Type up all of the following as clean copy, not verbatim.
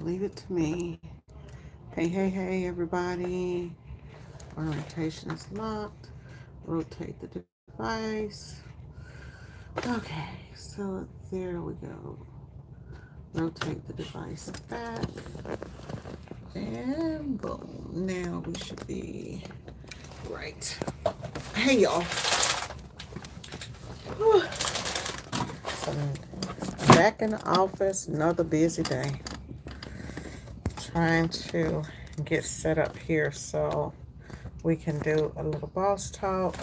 leave it to me. Hey, hey, hey, everybody. Orientation is locked. Rotate the device. Okay, so there we go. Rotate the device back. And boom. Now we should be right. Hey, y'all. Whew. So, back in the office, another busy day. Trying to get set up here so we can do a little boss talk.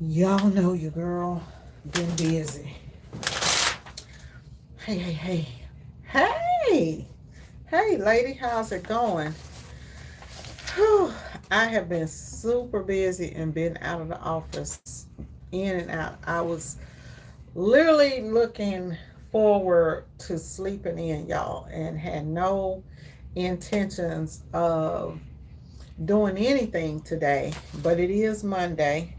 Y'all know your girl been busy. Hey, hey, hey. Hey! Hey, lady, how's it going? Whew. I have been super busy and been out of the office, in and out. I was literally looking forward to sleeping in, y'all, and had no intentions of doing anything today. But it is Monday,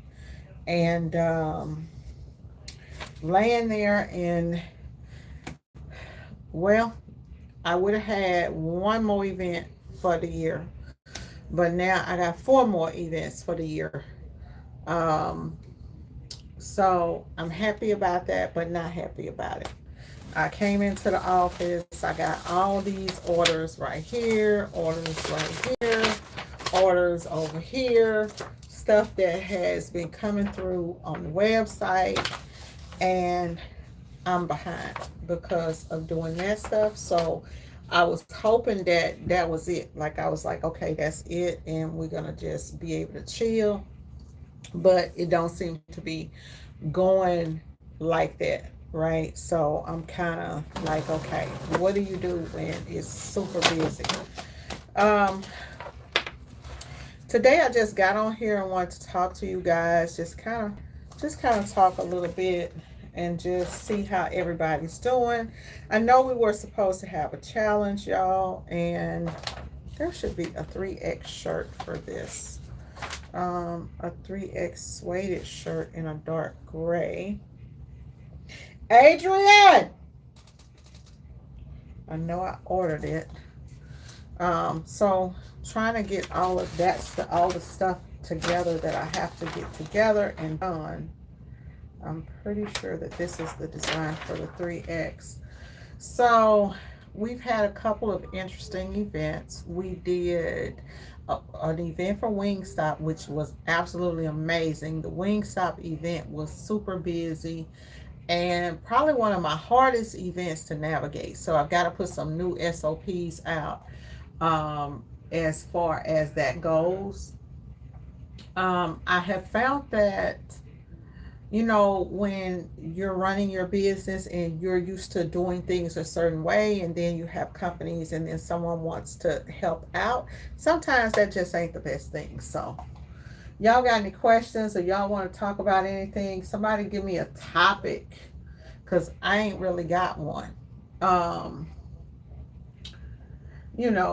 and laying there, and well, I would have had one more event for the year, but now I got four more events for the year. Um, so I'm happy about that, but not happy about it. I came into the office. I got all these orders right here, orders right here, orders over here, stuff that has been coming through on the website, and I'm behind because of doing that stuff. So I was hoping that that was it. Like, I was like, okay, that's it, and we're gonna just be able to chill. But it don't seem to be going like that, right? So I'm kind of like, okay, what do you do when it's super busy? Um, Today I just got on here and wanted to talk to you guys, just kind of talk a little bit and just see how everybody's doing. I know we were supposed to have a challenge, y'all, and there should be a 3X shirt for this. A 3X suede shirt in a dark gray. Adrian! I know I ordered it. So trying to get all of that, all the stuff together that I have to get together and done. I'm pretty sure that this is the design for the 3X. So we've had a couple of interesting events. We did an event for Wingstop, which was absolutely amazing. The Wingstop event was super busy and probably one of my hardest events to navigate. So I've got to put some new SOPs out as far as that goes. I have found that, when you're running your business and you're used to doing things a certain way, and then you have companies and then someone wants to help out, sometimes that just ain't the best thing. So, y'all got any questions or y'all want to talk about anything? Somebody give me a topic, because I ain't really got one. Um,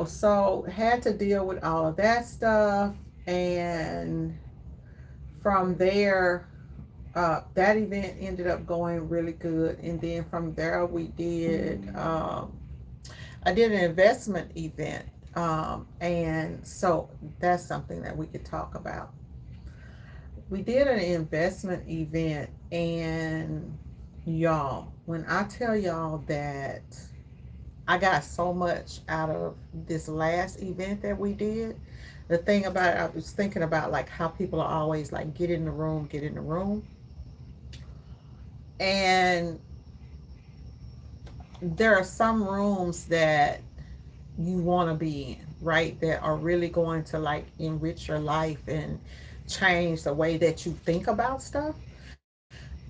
so had to deal with all of that stuff. And from there, that event ended up going really good. And then from there, I did an investment event. And so that's something that we could talk about. We did an investment event, and y'all, when I tell y'all that I got so much out of this last event that we did, the thing about it, I was thinking about like how people are always like, get in the room, get in the room. And there are some rooms that you want to be in, right? That are really going to like enrich your life and change the way that you think about stuff.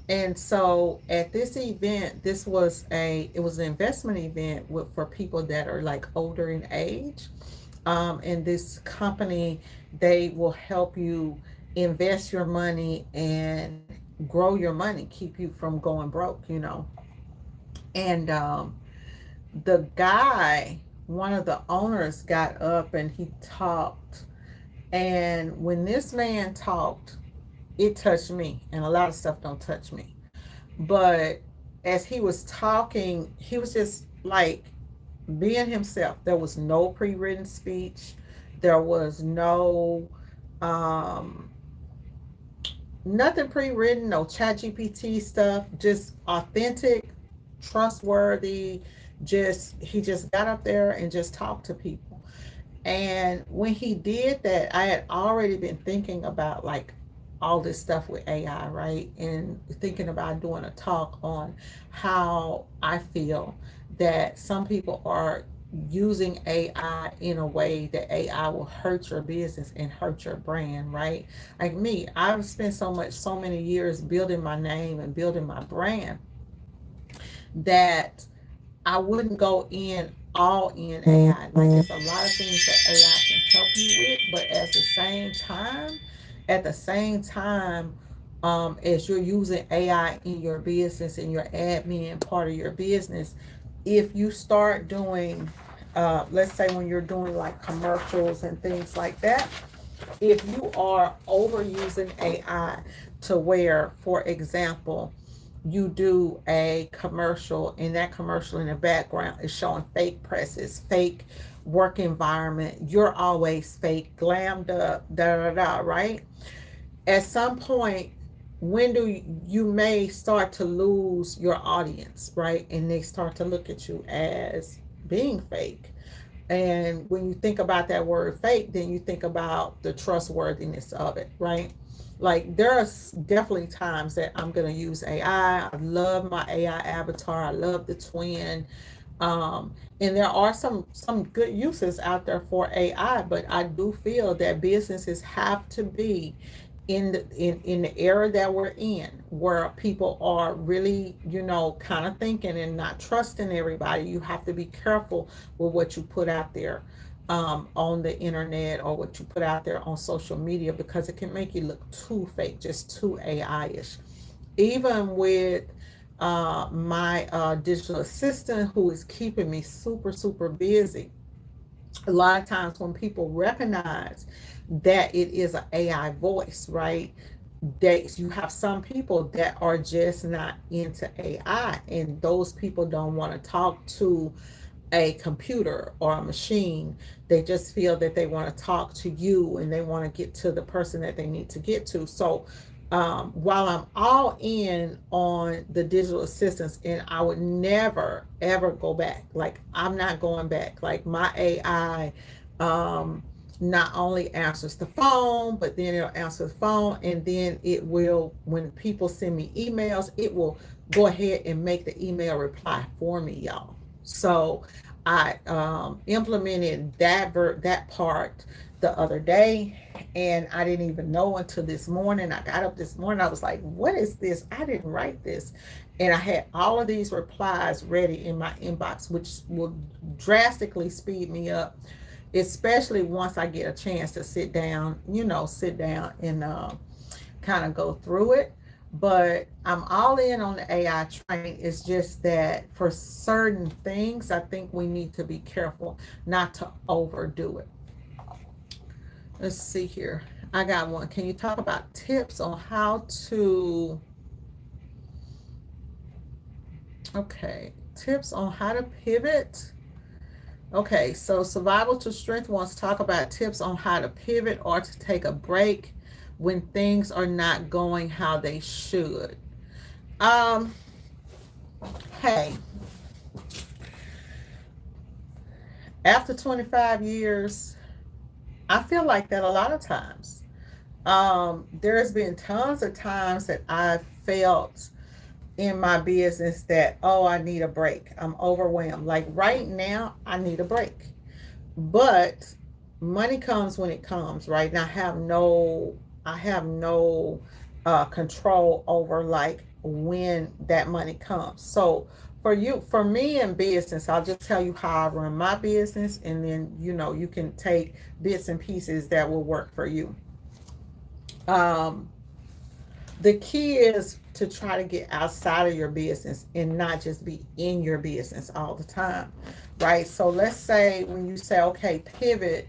And so at this event, it was an investment event for people that are like older in age. And this company, they will help you invest your money and grow your money, keep you from going broke. And the guy, one of the owners, got up and he talked. And when this man talked, it touched me. And a lot of stuff don't touch me. But as he was talking, he was just like being himself. There was no pre-written speech. There was no um, nothing pre-written, no chat GPT stuff, just authentic, trustworthy. Just he just got up there and just talked to people. And when he did that, I had already been thinking about like all this stuff with AI, right? And thinking about doing a talk on how I feel that some people are using AI in a way that AI will hurt your business and hurt your brand, right? Like me, I've spent so many years building my name and building my brand that I wouldn't go in all in AI. Like there's a lot of things that AI can help you with, but at the same time, as you're using AI in your business and your admin part of your business, if you start doing, let's say when you're doing like commercials and things like that, if you are overusing AI to where, for example, you do a commercial and that commercial in the background is showing fake presses, fake work environment, you're always fake, glammed up, da da da, right? At some point, when do you may start to lose your audience, right? And they start to look at you as being fake. And when you think about that word fake, then you think about the trustworthiness of it, right? Like there are definitely times that I'm gonna use AI. I love my AI avatar. I love the twin. And there are some good uses out there for AI, but I do feel that businesses have to be in the era that we're in, where people are really, kind of thinking and not trusting everybody. You have to be careful with what you put out there on the internet, or what you put out there on social media, because it can make you look too fake, just too AI-ish. Even with my digital assistant, who is keeping me super super busy, a lot of times when people recognize that it is an AI voice, right? You have some people that are just not into AI, and those people don't want to talk to a computer or a machine. They just feel that they want to talk to you and they want to get to the person that they need to get to. So while I'm all in on the digital assistants, and I would never ever go back, like I'm not going back. Like my AI not only answers the phone, but then it'll answer the phone, and then it will, when people send me emails, it will go ahead and make the email reply for me, y'all. So I implemented that part the other day, and I didn't even know until this morning. I got up this morning, I was like, what is this? I didn't write this. And I had all of these replies ready in my inbox, which will drastically speed me up, especially once I get a chance to sit down and kind of go through it. But I'm all in on the AI train. It's just that for certain things, I think we need to be careful not to overdo it. Let's see here. I got one. Can you talk about tips on how to, okay, tips on how to pivot? Okay, so Survival to Strength wants to talk about tips on how to pivot or to take a break when things are not going how they should. Um, hey, after 25 years, I feel like that a lot of times. There's been tons of times that I've felt in my business that, oh, I need a break. I'm overwhelmed. Like right now, I need a break. But money comes when it comes, right? And I have no control over like when that money comes. So for me in business, I'll just tell you how I run my business, and then you can take bits and pieces that will work for you. Um, the key is to try to get outside of your business and not just be in your business all the time, right? So let's say when you say, okay, pivot,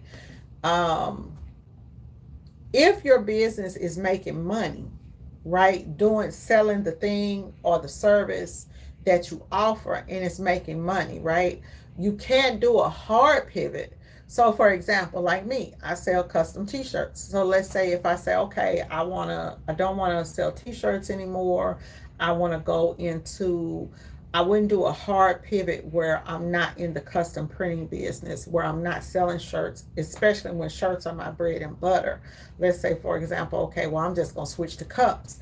um, if your business is making money, right, selling the thing or the service that you offer, and it's making money, right? You can't do a hard pivot. So for example, like me, I sell custom t-shirts. So let's say if I say, okay, I don't want to sell t-shirts anymore. I want to go into, I wouldn't do a hard pivot where I'm not in the custom printing business, where I'm not selling shirts, especially when shirts are my bread and butter. Let's say, for example, okay, well, I'm just going to switch to cups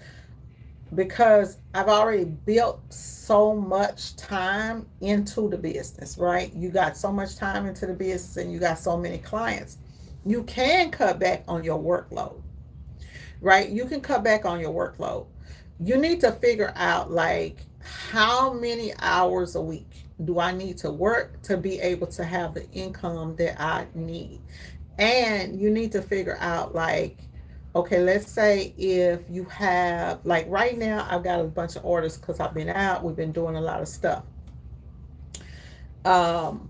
because I've already built so much time into the business, right? You got so much time into the business and you got so many clients. You can cut back on your workload, right? You can cut back on your workload. You need to figure out like how many hours a week do I need to work to be able to have the income that I need? And you need to figure out like, okay, let's say if you have, like right now, I've got a bunch of orders because I've been out, we've been doing a lot of stuff. Um,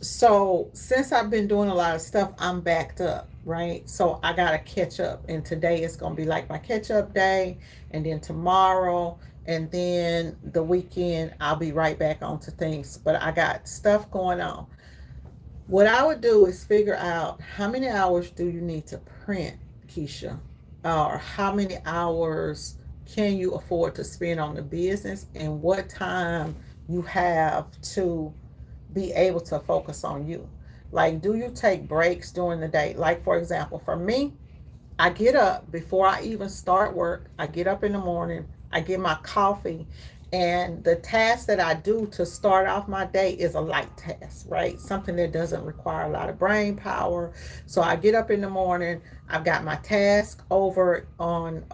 so since I've been doing a lot of stuff, I'm backed up, right? So I got to catch up. And today is going to be like my catch up day. And then tomorrow, and then the weekend, I'll be right back onto things. But I got stuff going on. What I would do is figure out how many hours do you need to print, Keisha, or how many hours can you afford to spend on the business, and what time you have to be able to focus on you. Like, do you take breaks during the day? Like, for example, for me, I get up before I even start work. I get up in the morning, I get my coffee, and the task that I do to start off my day is a light task, right? Something that doesn't require a lot of brain power. So I get up in the morning, I've got my task over on,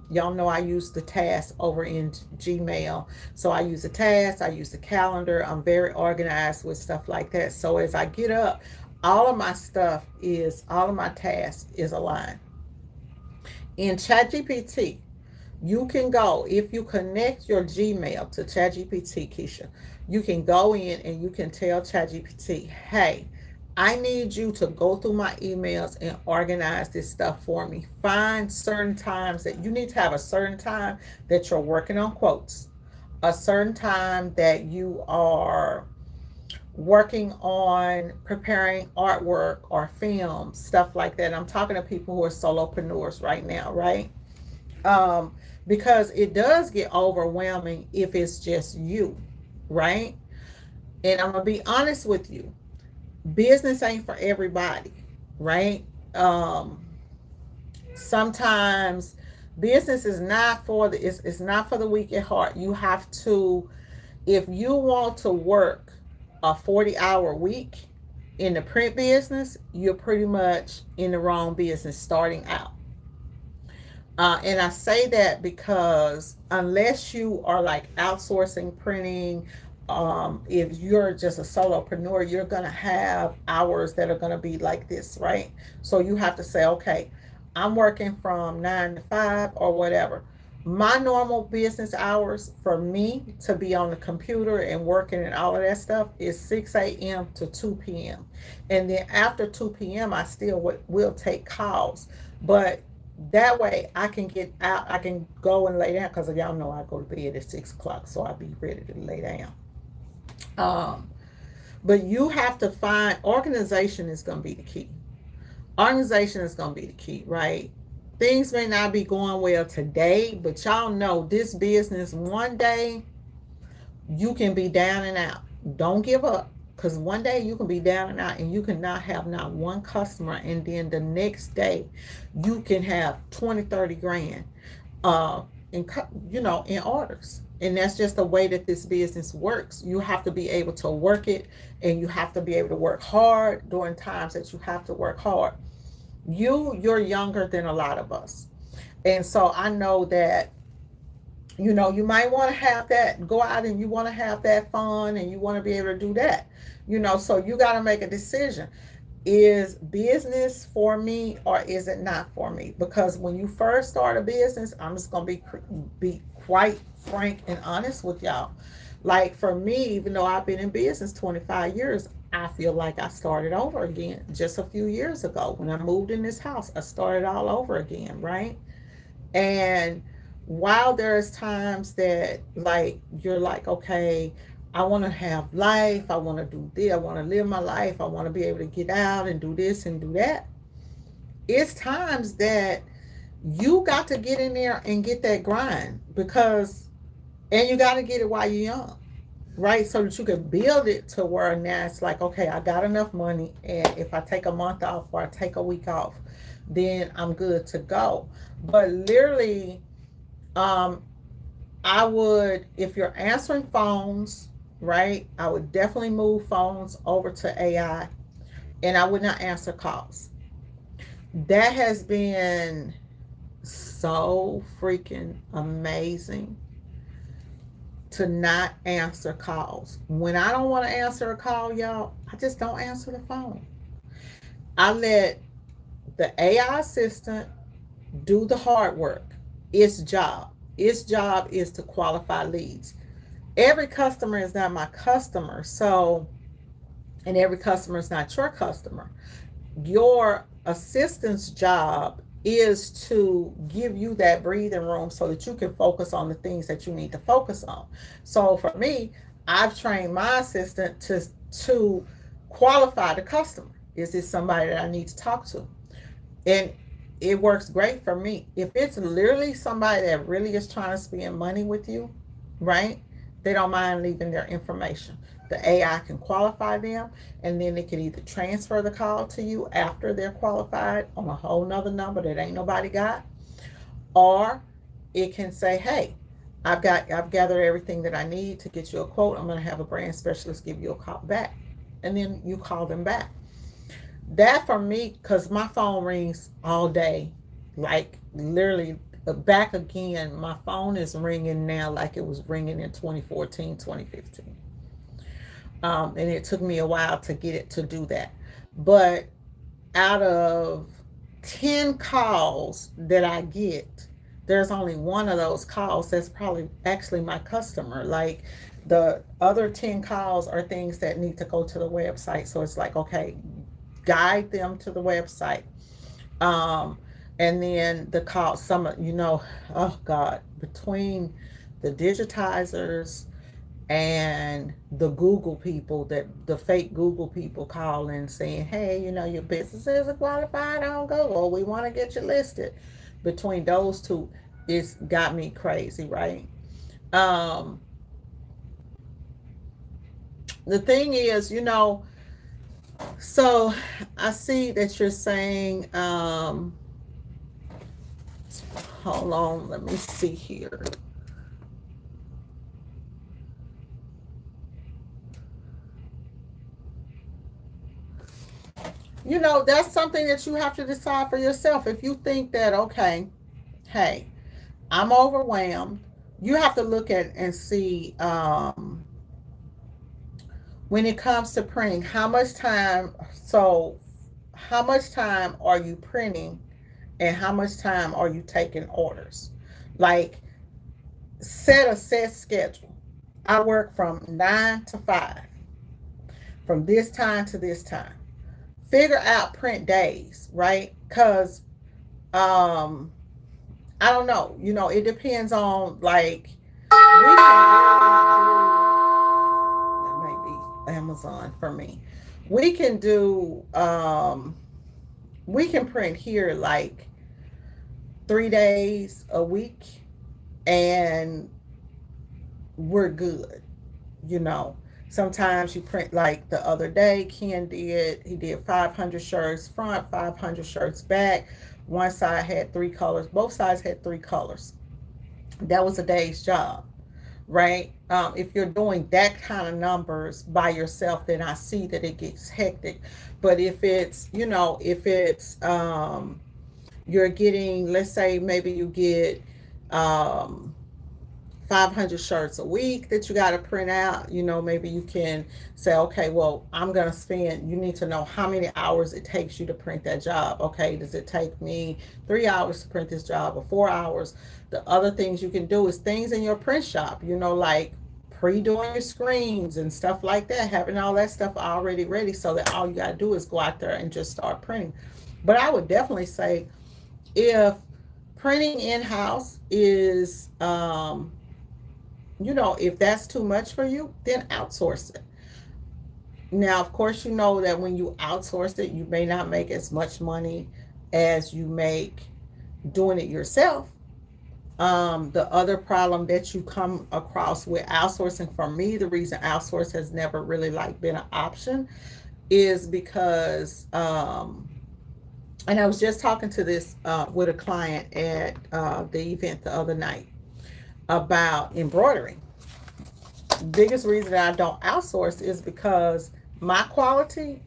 y'all know I use the task over in Gmail. So I use the task, I use the calendar. I'm very organized with stuff like that. So as I get up, all of my stuff is, all of my tasks is aligned. In ChatGPT, you can go, if you connect your Gmail to ChatGPT, Keisha, you can go in and you can tell ChatGPT, hey, I need you to go through my emails and organize this stuff for me. Find certain times that you need to have, a certain time that you're working on quotes, a certain time that you are working on preparing artwork or film, stuff like that. I'm talking to people who are solopreneurs right now, right? Um, because it does get overwhelming if it's just you, right? And I'm gonna be honest with you, business ain't for everybody, right? Sometimes business is not for the, it's not for the weak at heart. You have to, if you want to work a 40-hour week in the print business, you're pretty much in the wrong business starting out. And I say that because unless you are like outsourcing printing, if you're just a solopreneur, you're going to have hours that are going to be like this, right? So you have to say, okay, I'm working from 9 to 5 or whatever. My normal business hours for me to be on the computer and working and all of that stuff is 6 a.m. to 2 p.m. And then after 2 p.m., I still will take calls. But that way I can get out, I can go and lay down because y'all know I go to bed at 6 o'clock, so I'll be ready to lay down. Um, but you have to find, organization is going to be the key. Organization is going to be the key, right? Things may not be going well today, but y'all know this business, one day you can be down and out. Don't give up, because one day you can be down and out and you can not have not one customer, and then the next day you can have 20, 30 grand in, in orders. And that's just the way that this business works. You have to be able to work it, and you have to be able to work hard during times that you have to work hard. You're younger than a lot of us. And so I know that, you might want to have that, go out and you want to have that fun and you want to be able to do that, so you got to make a decision. Is business for me or is it not for me? Because when you first start a business, I'm just going to be quite frank and honest with y'all. Like for me, even though I've been in business 25 years, I feel like I started over again just a few years ago. When I moved in this house, I started all over again, right? And while there's times that like you're like, okay, I want to have life, I want to do this, I want to live my life, I want to be able to get out and do this and do that. It's times that you got to get in there and get that grind, because and you got to get it while you're young, right? So that you can build it to where now it's like, okay, I got enough money, and if I take a month off or I take a week off, then I'm good to go. But literally, um, I would, if you're answering phones, right, I would definitely move phones over to AI, and I would not answer calls. That has been so freaking amazing to not answer calls. When I don't want to answer a call, y'all, I just don't answer the phone. I let the AI assistant do the hard work. Its job. Its job is to qualify leads. Every customer is not my customer. So, and every customer is not your customer. Your assistant's job is to give you that breathing room so that you can focus on the things that you need to focus on. So for me, I've trained my assistant to qualify the customer. Is this somebody that I need to talk to? And it works great for me. If it's literally somebody that really is trying to spend money with you, right? They don't mind leaving their information. The AI can qualify them, and then it can either transfer the call to you after they're qualified on a whole nother number that ain't nobody got, or it can say, hey, I've gathered everything that I need to get you a quote. I'm going to have a brand specialist give you a call back, and then you call them back. That for me, because my phone rings all day, like literally back again, my phone is ringing now like it was ringing in 2014, 2015. And it took me a while to get it to do that. But out of 10 calls that I get, there's only one of those calls that's probably actually my customer. Like the other 10 calls are things that need to go to the website. So it's like, okay, guide them to the website. Um, and then the call, oh God, between the digitizers and the Google people, that the fake Google people calling saying, hey, your business isn't qualified on Google. We want to get you listed. Between those two, it's got me crazy, right? Um, the thing is, so I see that you're saying, hold on, let me see here. That's something that you have to decide for yourself. If you think that, okay, hey, I'm overwhelmed, you have to look at and see, when it comes to printing, how much time are you printing and how much time are you taking orders? Like, set a set schedule. I work from 9 to 5, from this time to this time. Figure out print days, right? Because I don't know, it depends on, like, we can that might be Amazon for me. We can do we can print here like 3 days a week, and we're good. you know Sometimes you print, like the other day Ken did, he did 500 shirts front, 500 shirts back. One side had 3 colors, both sides had 3 colors. That was a day's job, right? If you're doing that kind of numbers by yourself, then I see that it gets hectic. But if it's you're getting, let's say maybe you get um 500 shirts a week that you got to print out. Maybe you can say, okay, well, you need to know how many hours it takes you to print that job. Okay, does it take me 3 hours to print this job, or 4 hours? The other things you can do is things in your print shop, like pre-doing your screens and stuff like that, having all that stuff already ready so that all you got to do is go out there and just start printing. But I would definitely say, if Printing in-house is, if that's too much for you, then outsource it. Now, of course, you know that when you outsource it, you may not make as much money as you make doing it yourself. The other problem that you come across with outsourcing, for me, the reason outsource has never really like been an option is because, and I was just talking to this with a client at the event the other night about embroidery. Biggest reason that I don't outsource is because my quality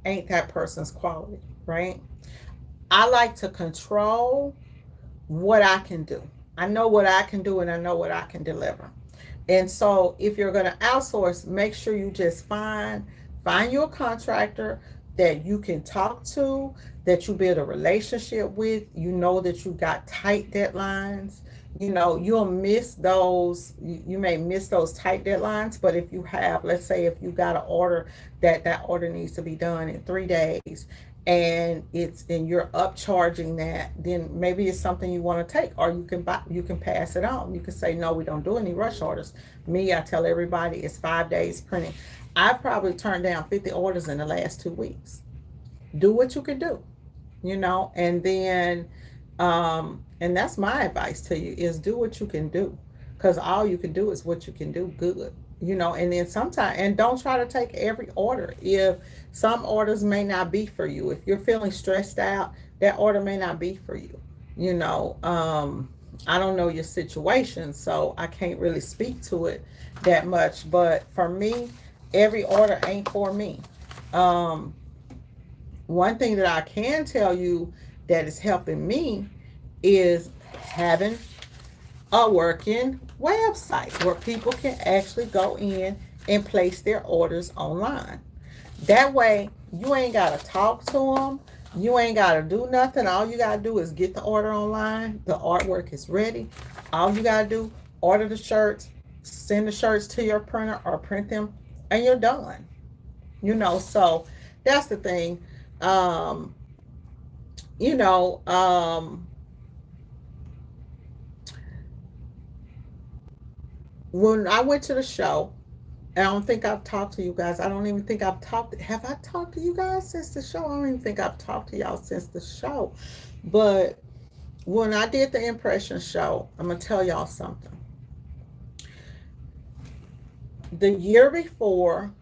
ain't that person's quality, right? I like to control what I can do. I know what I can do and I know what I can deliver. And so if you're going to outsource, make sure you just find you a contractor that you can talk to, that you build a relationship with, that you got tight deadlines. You'll miss those, you may miss those tight deadlines, but if you have, let's say if you got an order that order needs to be done in 3 days, and you're upcharging that, then maybe it's something you want to take, or you can pass it on. You can say, no, we don't do any rush orders. Me, I tell everybody it's 5 days printing. I've probably turned down 50 orders in the last 2 weeks. Do what you can do, and then, and that's my advice to you, is do what you can do, because all you can do is what you can do good, and then sometimes, and don't try to take every order. If some orders may not be for you, if you're feeling stressed out, that order may not be for you. I don't know your situation, so I can't really speak to it that much, but for me, every order ain't for me. One thing that I can tell you that is helping me is having a working website where people can actually go in and place their orders online. That way, you ain't got to talk to them. You ain't got to do nothing. All you got to do is get the order online. The artwork is ready. All you got to do, order the shirts, send the shirts to your printer or print them, and you're done. So that's the thing. When I went to the show, I don't think I've talked to you guys. I don't even think have I talked to you guys since the show? I don't even think I've talked to y'all since the show. But when I did the impression show, I'm going to tell y'all something. The year before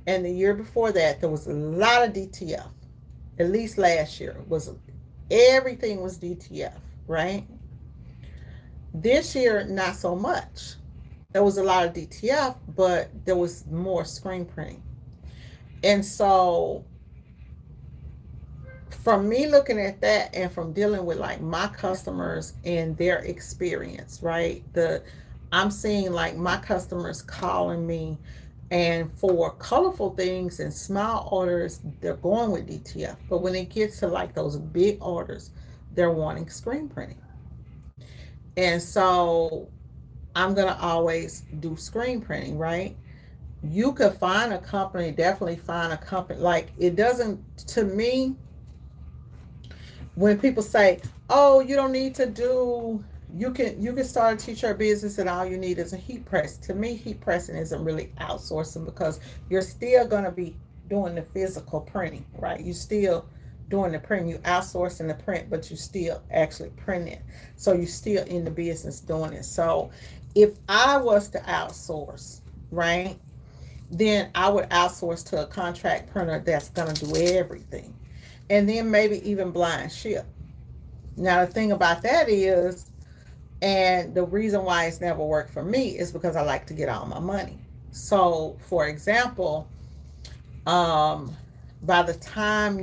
and the year before that, there was a lot of DTF. At least last year, everything was DTF, right? This year, not so much. There was a lot of DTF, but there was more screen printing. And so from me looking at that, and from dealing with like my customers and their experience, right? I'm seeing like my customers calling me, and for colorful things and small orders, they're going with DTF. But when it gets to like those big orders, they're wanting screen printing. And so I'm going to always do screen printing, right? You could find a company, definitely find a company. Like, it doesn't, to me, when people say, oh, you don't need to do, you can start a t-shirt business and all you need is a heat press. To me, heat pressing isn't really outsourcing, because you're still going to be doing the physical printing, right? You still doing the print. You outsourcing the print, but you still actually printing it. So you're still in the business doing it. So if I was to outsource, right, then I would outsource to a contract printer that's going to do everything. And then maybe even blind ship. Now, the thing about that is, and the reason why it's never worked for me, is because I like to get all my money. So, for example, by the time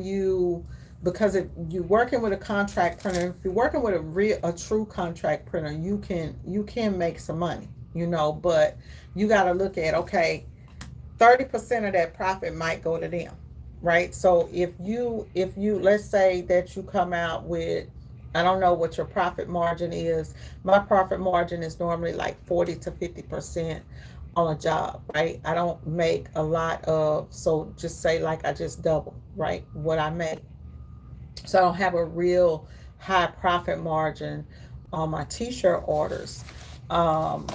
because if you're working with a contract printer, if you're working with a true contract printer, you can make some money, but you got to look at, okay, 30% of that profit might go to them, right? So if you let's say that you come out with, I don't know what your profit margin is. My profit margin is normally like 40 to 50% on a job, right? I don't make a lot so just say like I just double, right, what I make. So I don't have a real high profit margin on my t-shirt orders. Um,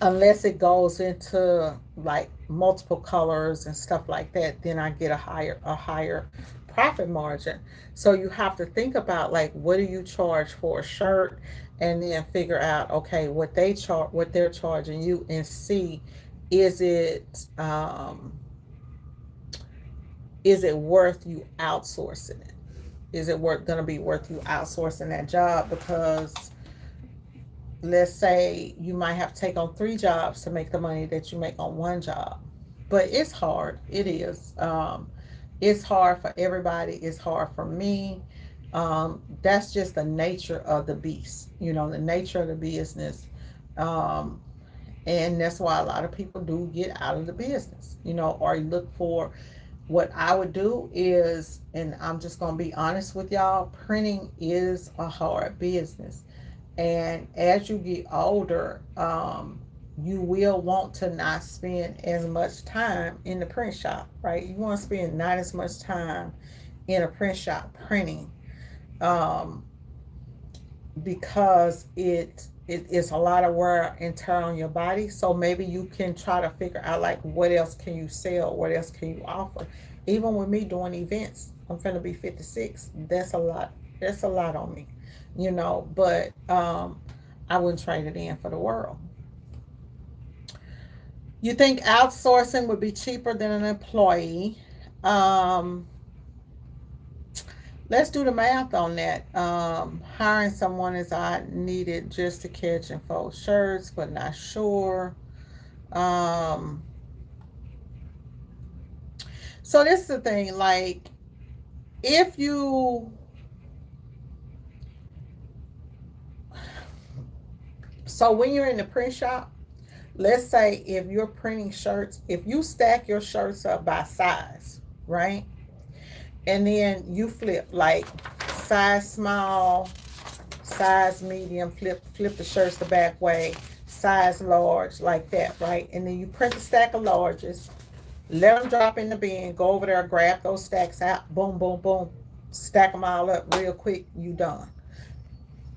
Unless it goes into like multiple colors and stuff like that, then I get a higher profit margin. So you have to think about like what do you charge for a shirt, and then figure out okay what they're charging you, and see is it um is it worth you outsourcing it? Is it worth going to be worth you outsourcing that job? Because let's say you might have to take on three jobs to make the money that you make on one job. But it's hard. It is. It's hard for everybody. It's hard for me. That's just the nature of the beast, the nature of the business. Um, and that's why a lot of people do get out of the business, or you look for what I would do is, and I'm just going to be honest with y'all, printing is a hard business. And as you get older, you will want to not spend as much time in the print shop, right? You want to spend not as much time in a print shop printing, um, because it is a lot of wear and tear on your body. So maybe you can try to figure out like what else can you sell, what else can you offer. Even with me doing events, I'm finna be 56. That's a lot. That's a lot on me, But I wouldn't trade it in for the world. You think outsourcing would be cheaper than an employee? Um, let's do the math on that. Hiring someone is I needed just to catch and fold shirts, but not sure. Um, so this is the thing, like if you so when you're in the print shop, let's say if you're printing shirts, if you stack your shirts up by size, right? And then you flip like size small, size medium, flip the shirts the back way, size large, like that, right? And then you print a stack of larges, let them drop in the bin, go over there, grab those stacks out, boom, boom, boom, stack them all up real quick, you done.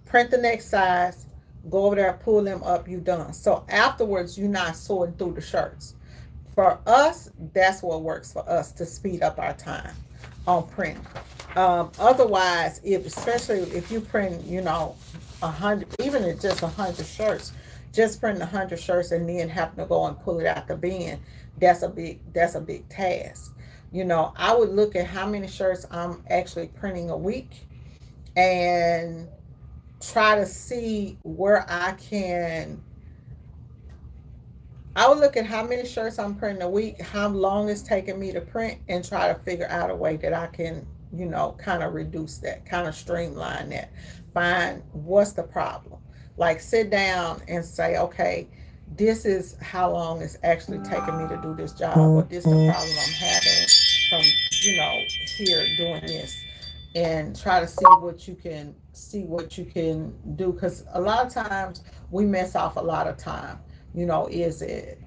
Print the next size, go over there, pull them up, you done. So afterwards, you're not sorting through the shirts. For us, that's what works for us to speed up our time on printing. Otherwise, especially if you print, 100, even if just 100 shirts, just print 100 shirts and then having to go and pull it out the bin, that's a big task. I would look at how many shirts I'm actually printing a week and try to see where I would look at how many shirts I'm printing a week, how long it's taking me to print, and try to figure out a way that I can, kind of reduce that, kind of streamline that. Find what's the problem. Like sit down and say, okay, this is how long it's actually taking me to do this job, or this is the problem I'm having from, here doing this. And try to see what you can do, because a lot of times we mess off a lot of time. Is it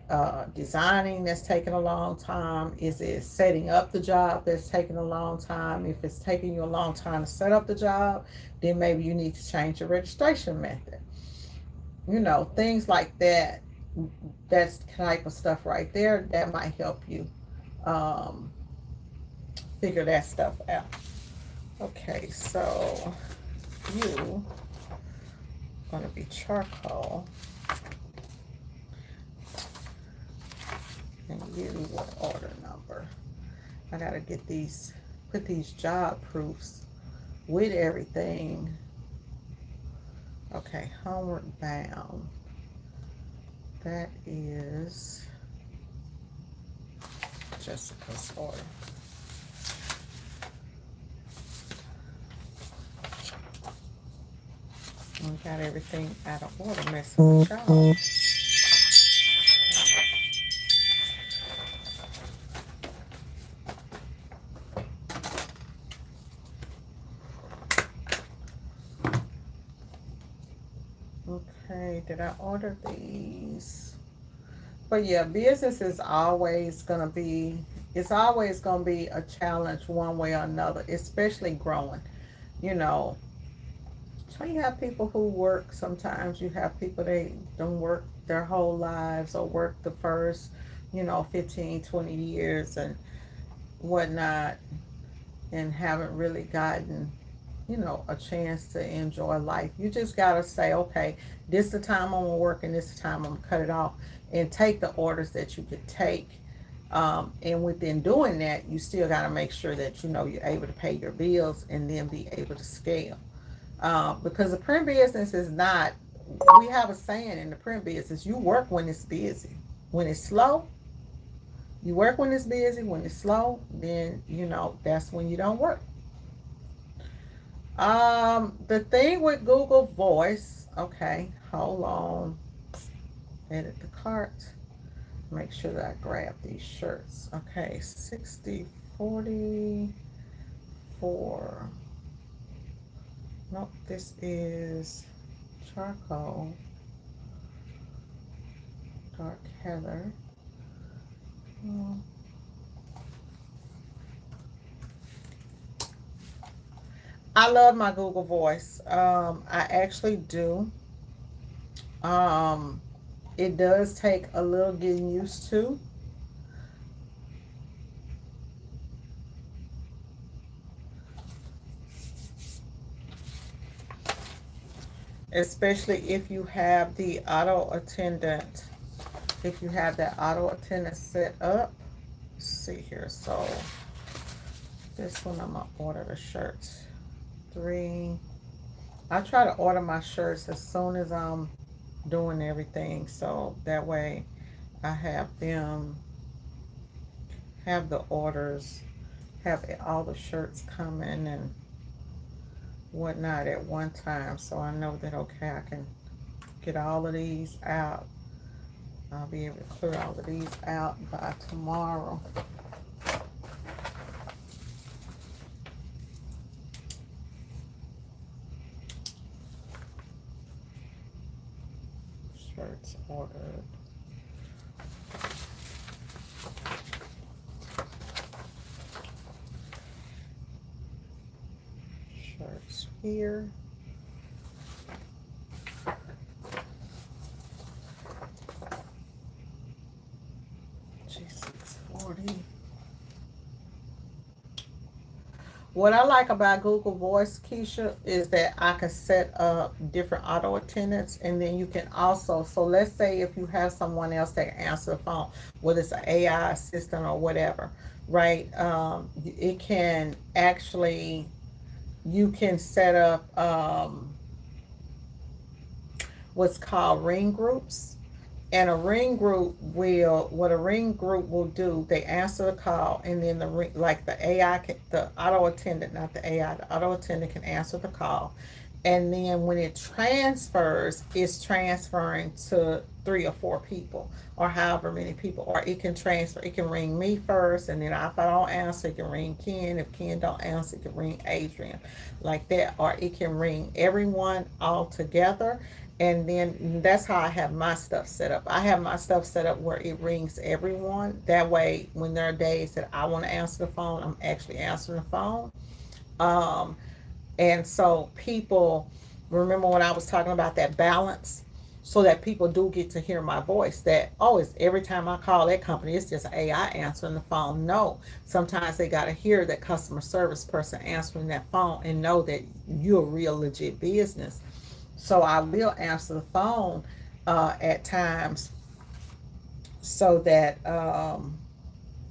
designing that's taking a long time? Is it setting up the job that's taking a long time? If it's taking you a long time to set up the job, then maybe you need to change your registration method. Things like that. That's the type of stuff right there that might help you um, figure that stuff out. Okay, so you are going to be charcoal. And you what order number. I gotta put these job proofs with everything. Okay, homeward bound. That is Jessica's order. We got everything out of order, messing with y'all. Okay, did I order these? But yeah, business is always gonna be, it's always gonna be a challenge one way or another, especially growing. You know, So you have people who work. Sometimes you have people, they don't work their whole lives or work the first, 15, 20 years and whatnot, and haven't really gotten, a chance to enjoy life. You just gotta say, okay, this the time I'm gonna work and this the time I'm gonna cut it off, and take the orders that you could take. And within doing that, you still gotta make sure that you're able to pay your bills and then be able to scale. Because the print business is not. We have a saying in the print business: you work when it's busy. When it's slow, you work when it's busy. When it's slow, then that's when you don't work. The thing with Google Voice, okay, hold on. Edit the cart. Make sure that I grab these shirts. Okay, 6044. Nope, this is charcoal. Dark heather. Hmm. I love my Google Voice. I actually do. Um, it does take a little getting used to. Especially if you have the auto attendant. If you have that auto attendant set up. Let's see here. So this one I'm gonna order the shirts. 3. I try to order my shirts as soon as I'm doing everything, so that way I have them, have the orders, have all the shirts coming and whatnot at one time, so I know that, okay, I can get all of these out. I'll be able to clear all of these out by tomorrow. Shirts ordered. Shirts here. G640. What I like about Google Voice, Keisha, is that I can set up different auto attendants, and then you can also, so let's say if you have someone else that can answer the phone, whether it's an AI assistant or whatever, right? It can actually, you can set up what's called ring groups. And a ring group will, what a ring group will do, they answer the call, and then the ring, like the AI, the auto attendant, not the AI, the auto attendant can answer the call. And then when it transfers, it's transferring to 3 or 4 people, or however many people. Or it can transfer, it can ring me first, and then if I don't answer, it can ring Ken. If Ken don't answer, it can ring Adrian, like that. Or it can ring everyone all together. And then that's how I have my stuff set up. I have my stuff set up where it rings everyone. That way, when there are days that I want to answer the phone, I'm actually answering the phone. Um, and so people, remember when I was talking about that balance, so that people do get to hear my voice, that, oh, it's every time I call that company, it's just AI answering the phone. No, sometimes they got to hear that customer service person answering that phone and know that you're a real legit business. So I will answer the phone at times, so that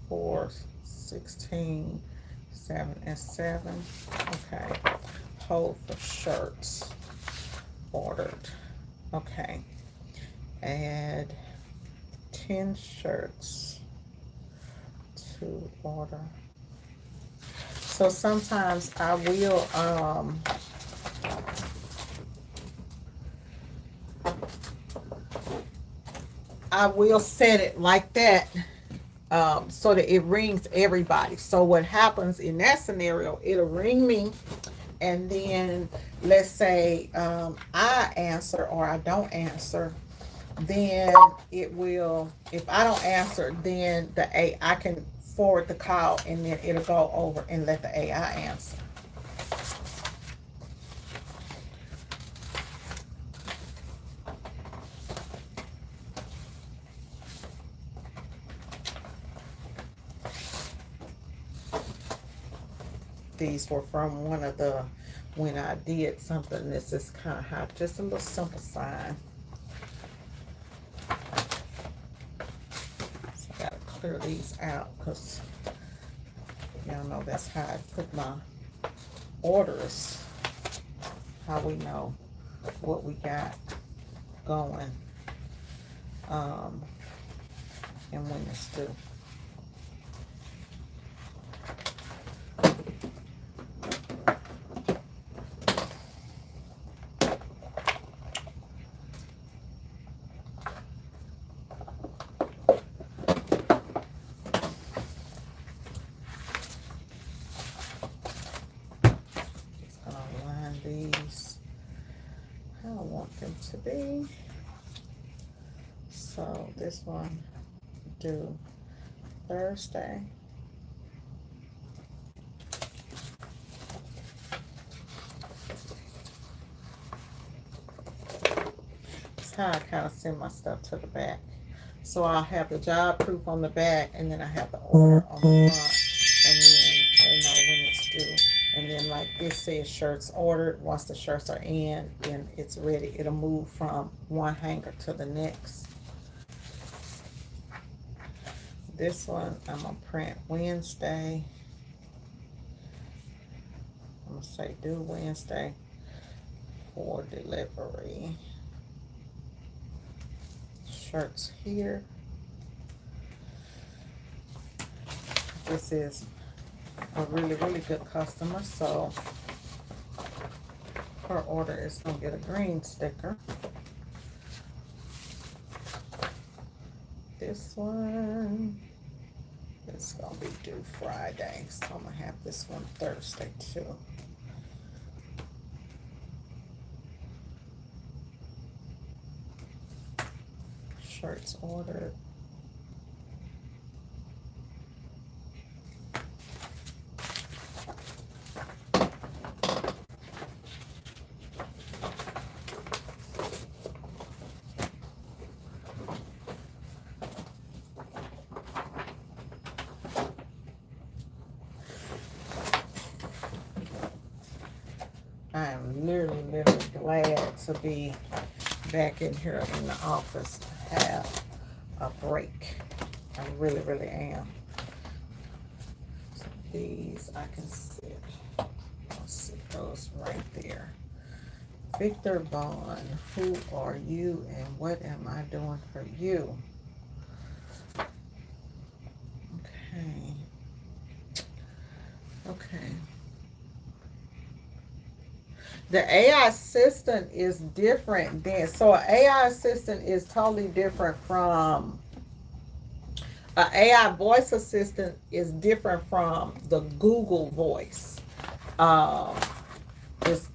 4, 16, 7, and 7. Okay. Hold for shirts ordered. Okay. Add 10 shirts to order. So sometimes I will set it like that, so that it rings everybody. So what happens in that scenario, it'll ring me, and then let's say I answer or I don't answer, then it will, if I don't answer, then I can forward the call, and then it'll go over and let the AI answer. These were from one of the, when I did something. This is kind of how, just a little simple sign. So I gotta clear these out because y'all know that's how I put my orders, how we know what we got going, and when it's due. These how I want them to be. So this one due Thursday. That's how I kind of send my stuff to the back. So I'll have the job proof on the back, and then I have the order on the front, and then they know when it's due. And then like this says shirts ordered. Once the shirts are in, then it's ready. It'll move from one hanger to the next. This one I'm gonna print Wednesday. I'm gonna say due Wednesday for delivery. Shirts here. This is a really, really good customer, so her order is gonna get a green sticker. This one is gonna be due Friday, so I'm gonna have this one Thursday too. Shirts ordered. I am literally glad to be back in here in the office to have a break. I really, really am. So these I can sit. I'll sit those right there. Victor Bond, who are you and what am I doing for you? Okay. Okay. The AI assistant is different than, so an AI assistant is totally different from, an AI voice assistant is different from the Google voice. Um,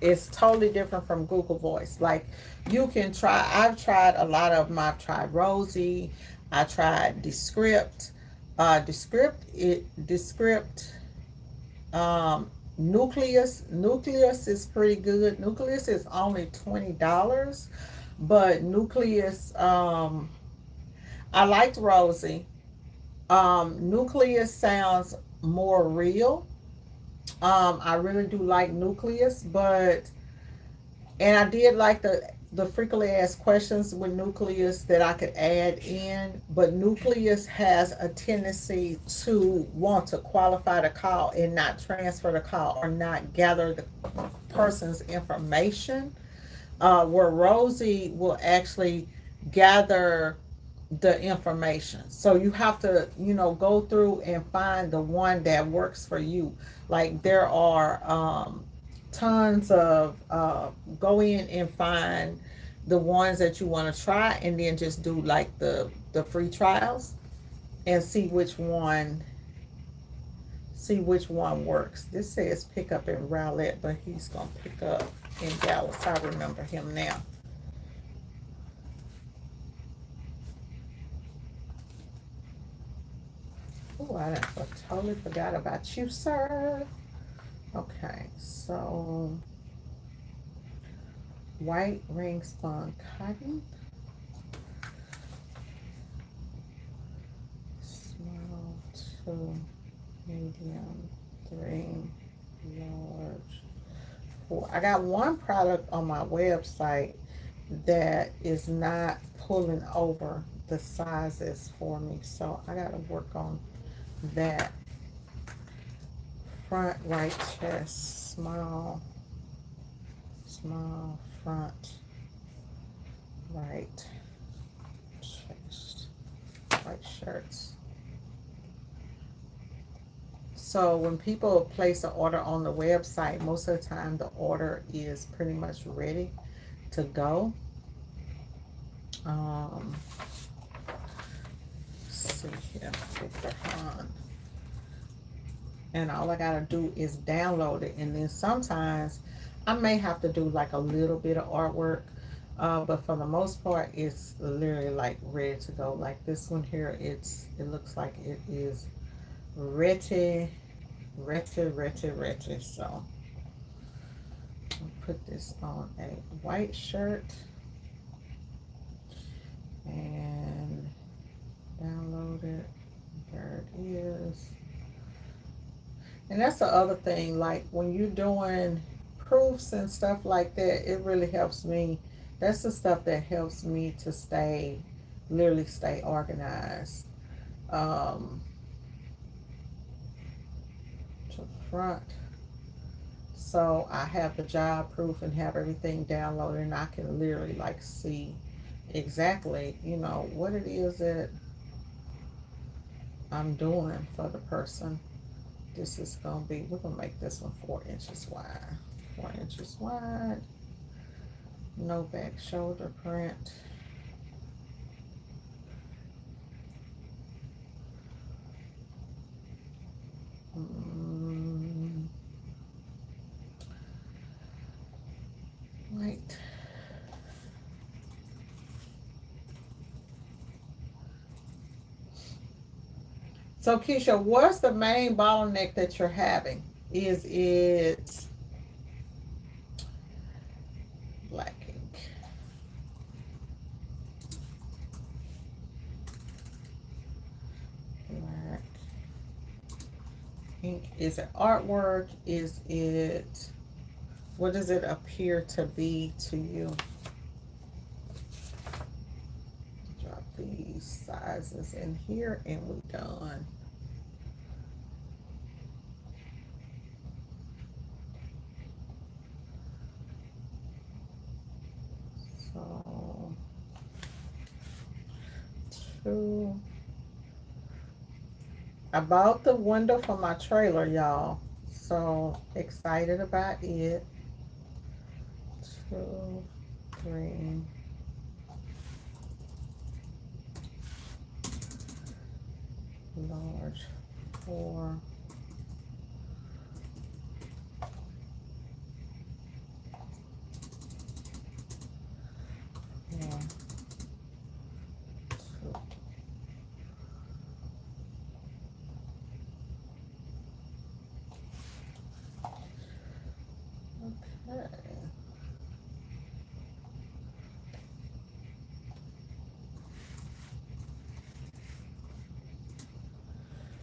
it's totally different from Google Voice. Like you can try, I've tried a lot of them. I've tried Rosie, I tried Descript, Descript, Nucleus is pretty good. Nucleus is only $20, but Nucleus, I liked Rosie. Nucleus sounds more real. I really do like Nucleus, but, and I did like the frequently asked questions with Nucleus that I could add in, but Nucleus has a tendency to want to qualify the call and not transfer the call or not gather the person's information, where Rosie will actually gather the information. So you have to, go through and find the one that works for you. Like there are tons of, go in and find the ones that you want to try, and then just do like the free trials and see which one works. This says pick up in Rowlett, but he's gonna pick up in Dallas. I remember him now. Oh, I totally forgot about you, sir. Okay, so white ring spun cotton, small to medium 3. large. Well, I got one product on my website that is not pulling over the sizes for me, so I gotta work on that. Front right chest, small, small front right chest, white shirts. So when people place an order on the website, most of the time the order is pretty much ready to go. Um, let's see here, Victor Han. And all I gotta do is download it, and then sometimes I may have to do like a little bit of artwork, but for the most part it's literally like ready to go. Like this one here, it looks like it is ready. So I'll put this on a white shirt and download it. There it is. And that's the other thing, like when you're doing proofs and stuff like that, it really helps me. That's the stuff that helps me to literally stay organized. Um, to the front. So I have the job proof and have everything downloaded, and I can literally like see exactly, what it is that I'm doing for the person. This is gonna be, we're gonna make this one 4 inches wide. 4 inches wide. No back shoulder print. White. So Keisha, what's the main bottleneck that you're having? Is it black ink? Black ink. Is it artwork? Is it, what does it appear to be to you? Drop these sizes in here and we're done. So, 2. I bought the window for my trailer, y'all. So excited about it. 2, 3. Large 4. Yeah. 2. Okay.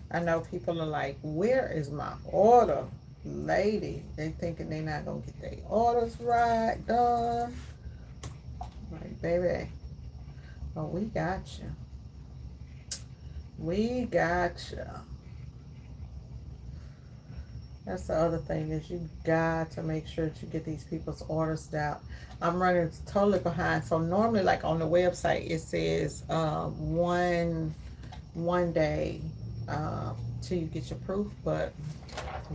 I know people are like, where is my order, lady? They thinking they not gonna get their orders right done. Like, baby, oh, we got you. We got you. That's the other thing, is you got to make sure that you get these people's orders out. I'm running totally behind. So normally, like on the website, it says one day till you get your proof, but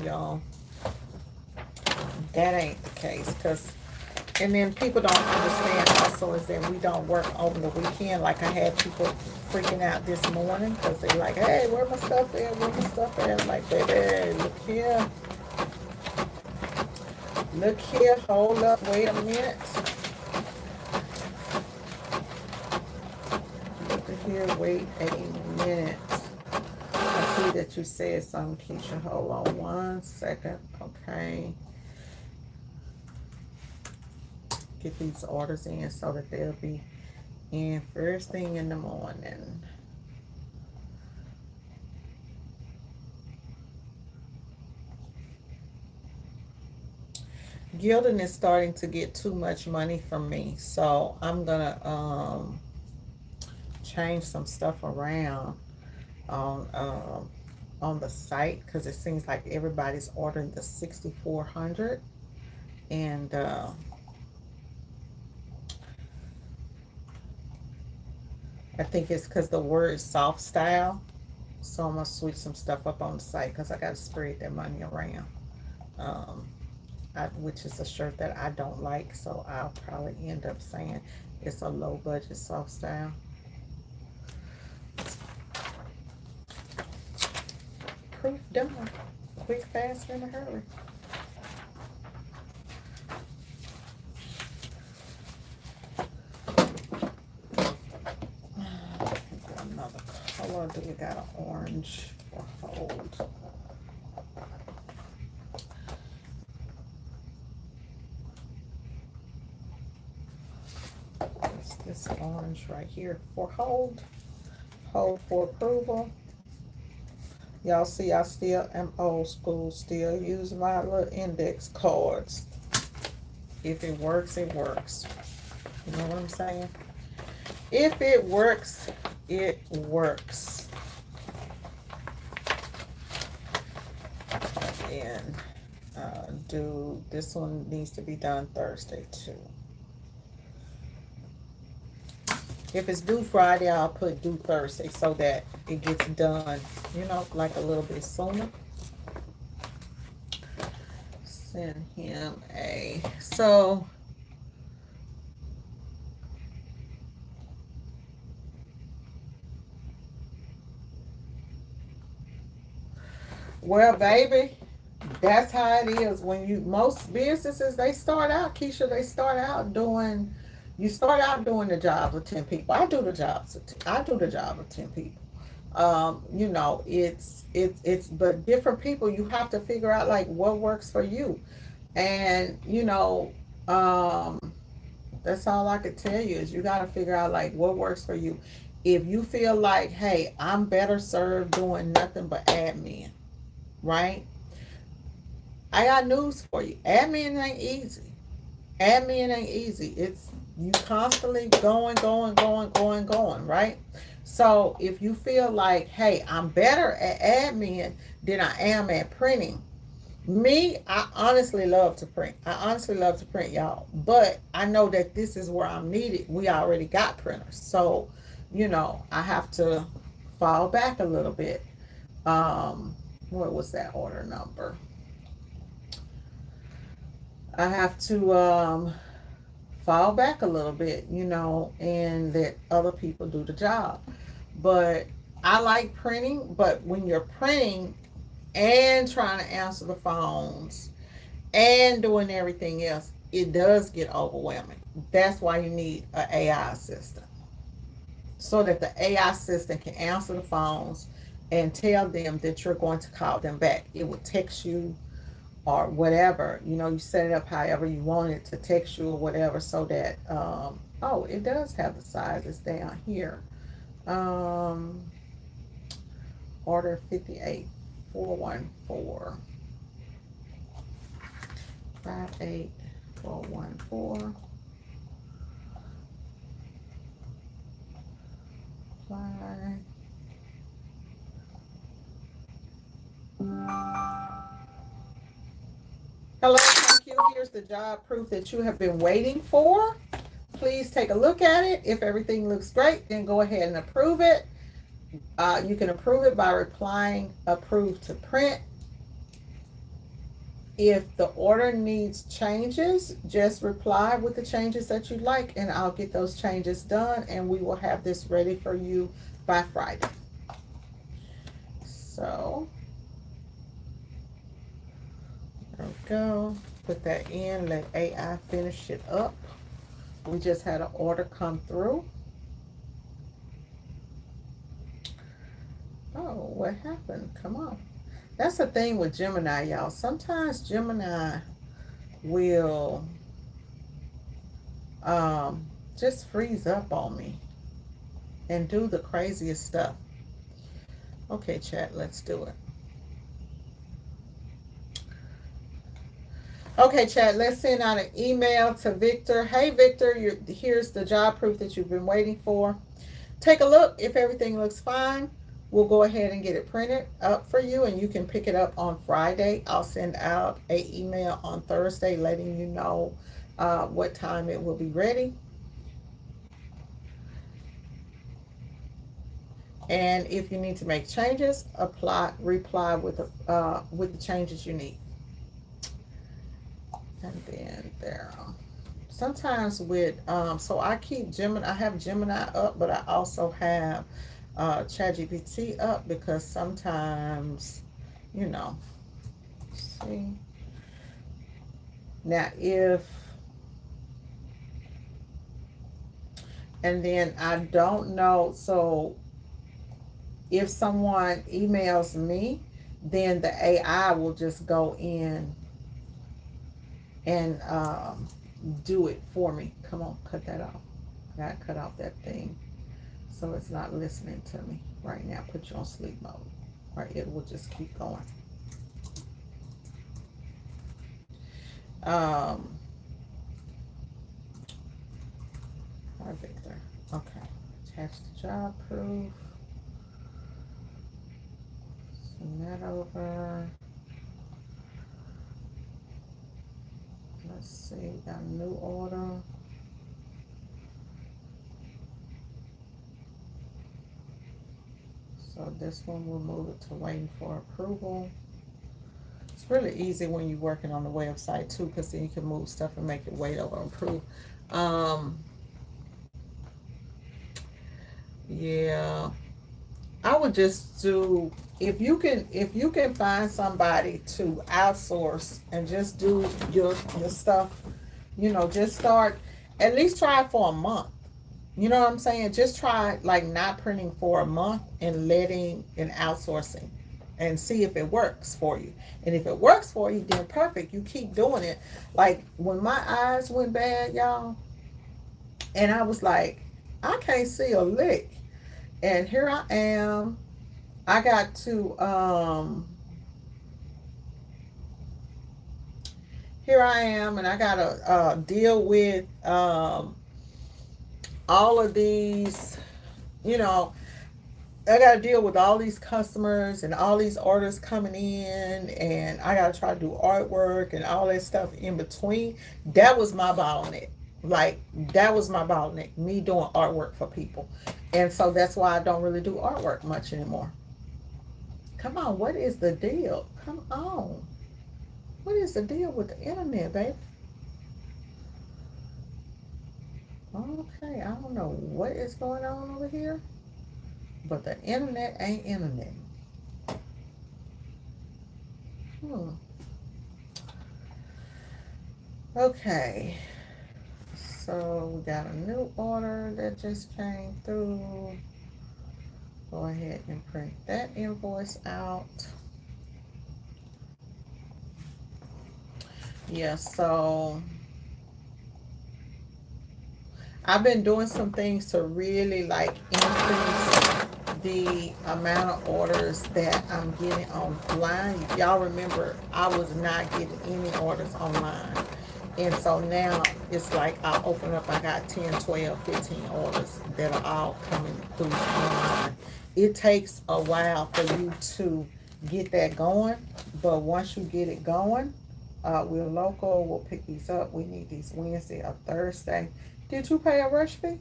y'all, that ain't the case. And then people don't understand also is that we don't work over the weekend. Like I had people freaking out this morning because they're like, hey, where my stuff at? Where my stuff at? I'm like, baby, look here. Look here, hold up, wait a minute. Look here, wait a minute. I see that you said something, Keisha. Hold on 1 second, okay. Get these orders in so that they'll be in first thing in the morning. gilding is starting to get too much money from me, so I'm gonna change some stuff around on on the site, because it seems like everybody's ordering the 6400, and I think it's because the word soft style. So I'm gonna switch some stuff up on the site because I gotta spread that money around. Um, which is a shirt that I don't like, so I'll probably end up saying it's a low budget soft style. Proof done. Quick, fast, in a hurry. Another color. Do we got an orange for hold? It's this orange right here for hold. Hold for approval. Y'all see, I still am old school, still use my little index cards. If it works, it works. You know what I'm saying? If it works, it works. And this one needs to be done Thursday too. If it's due Friday, I'll put due Thursday so that it gets done, you know, like a little bit sooner. Send him a, so well, baby, that's how it is. When you, most businesses, they start out, Keisha, they start out doing, you start out doing the jobs of 10 people. I do the jobs of I do the job of 10 people. You know, it's but different people, you have to figure out like what works for you. And you know, that's all I could tell you is you got to figure out like what works for you. If you feel like, hey, I'm better served doing nothing but admin, right? I got news for you. Admin ain't easy. Admin ain't easy. It's you constantly going, right? So if you feel like, hey, I'm better at admin than I am at printing. Me, I honestly love to print. I honestly love to print, y'all. But I know that this is where I'm needed. We already got printers. So, you know, I have to fall back a little bit. What was that order number? I have to fall back a little bit, you know, and let other people do the job. But I like printing, but when you're printing and trying to answer the phones and doing everything else, it does get overwhelming. That's why you need an AI assistant. So that the AI assistant can answer the phones and tell them that you're going to call them back. It will text you or whatever, you know, you set it up however you want it to text you or whatever, so that oh, it does have the sizes down here. um Order 58414, 58414. Apply. Hello, thank you. Here's the job proof that you have been waiting for. Please take a look at it. If everything looks great, then go ahead and approve it. You can approve it by replying approve to print. If the order needs changes, just reply with the changes that you like, and I'll get those changes done, and we will have this ready for you by Friday. So there we go. Put that in, let AI finish it up. We just had an order come through. Oh, what happened? Come on. That's the thing with Gemini, y'all. Sometimes Gemini will just freeze up on me and do the craziest stuff. Okay, chat, let's do it. Okay, chat, let's send out an email to Victor. Hey, Victor, here's the job proof that you've been waiting for. Take a look. If everything looks fine, we'll go ahead and get it printed up for you, and you can pick it up on Friday. I'll send out a email on Thursday letting you know what time it will be ready. And if you need to make changes, reply with the changes you need. And then there. Sometimes with so I keep Gemini. I have Gemini up, but I also have ChatGPT up because sometimes, you know. See now if and then I don't know. So if someone emails me, then the AI will just go in and do it for me. Come on, cut that off. I gotta cut off that thing so it's not listening to me right now. Put you on sleep mode, or it will just keep going. Um, Hi, Victor. Okay, attach the job proof. Send that over. Let's see, got a new order. So this one we'll move it to waiting for approval. It's really easy when you're working on the website too, because then you can move stuff and make it wait over approve. Um, yeah, I would just do if you can find somebody to outsource and just do your stuff, just start at least try it for a month. You know what I'm saying? Just try like not printing for a month and letting and outsourcing and see if it works for you. And if it works for you, then perfect. You keep doing it. Like when my eyes went bad, y'all, and I was like, I can't see a lick. And here I am. I got to here I am and I gotta deal with all of these, you know, I got to deal with all these customers and all these orders coming in, and I got to try to do artwork and all that stuff in between. That was my bottleneck. Like, that was my bottleneck, me doing artwork for people. And so that's why I don't really do artwork much anymore. Come on, what is the deal? Come on. What is the deal with the internet, baby? Okay, I don't know what is going on over here, but the internet ain't internet. Hmm. Okay, so we got a new order that just came through. Go ahead and print that invoice out. Yeah, so I've been doing some things to really like increase the amount of orders that I'm getting online. If y'all remember, I was not getting any orders online. And so now it's like I open up, I got 10, 12, 15 orders that are all coming through online. It takes a while for you to get that going, but once you get it going, we're local, we'll pick these up. We need these Wednesday or Thursday. Did you pay a rush fee?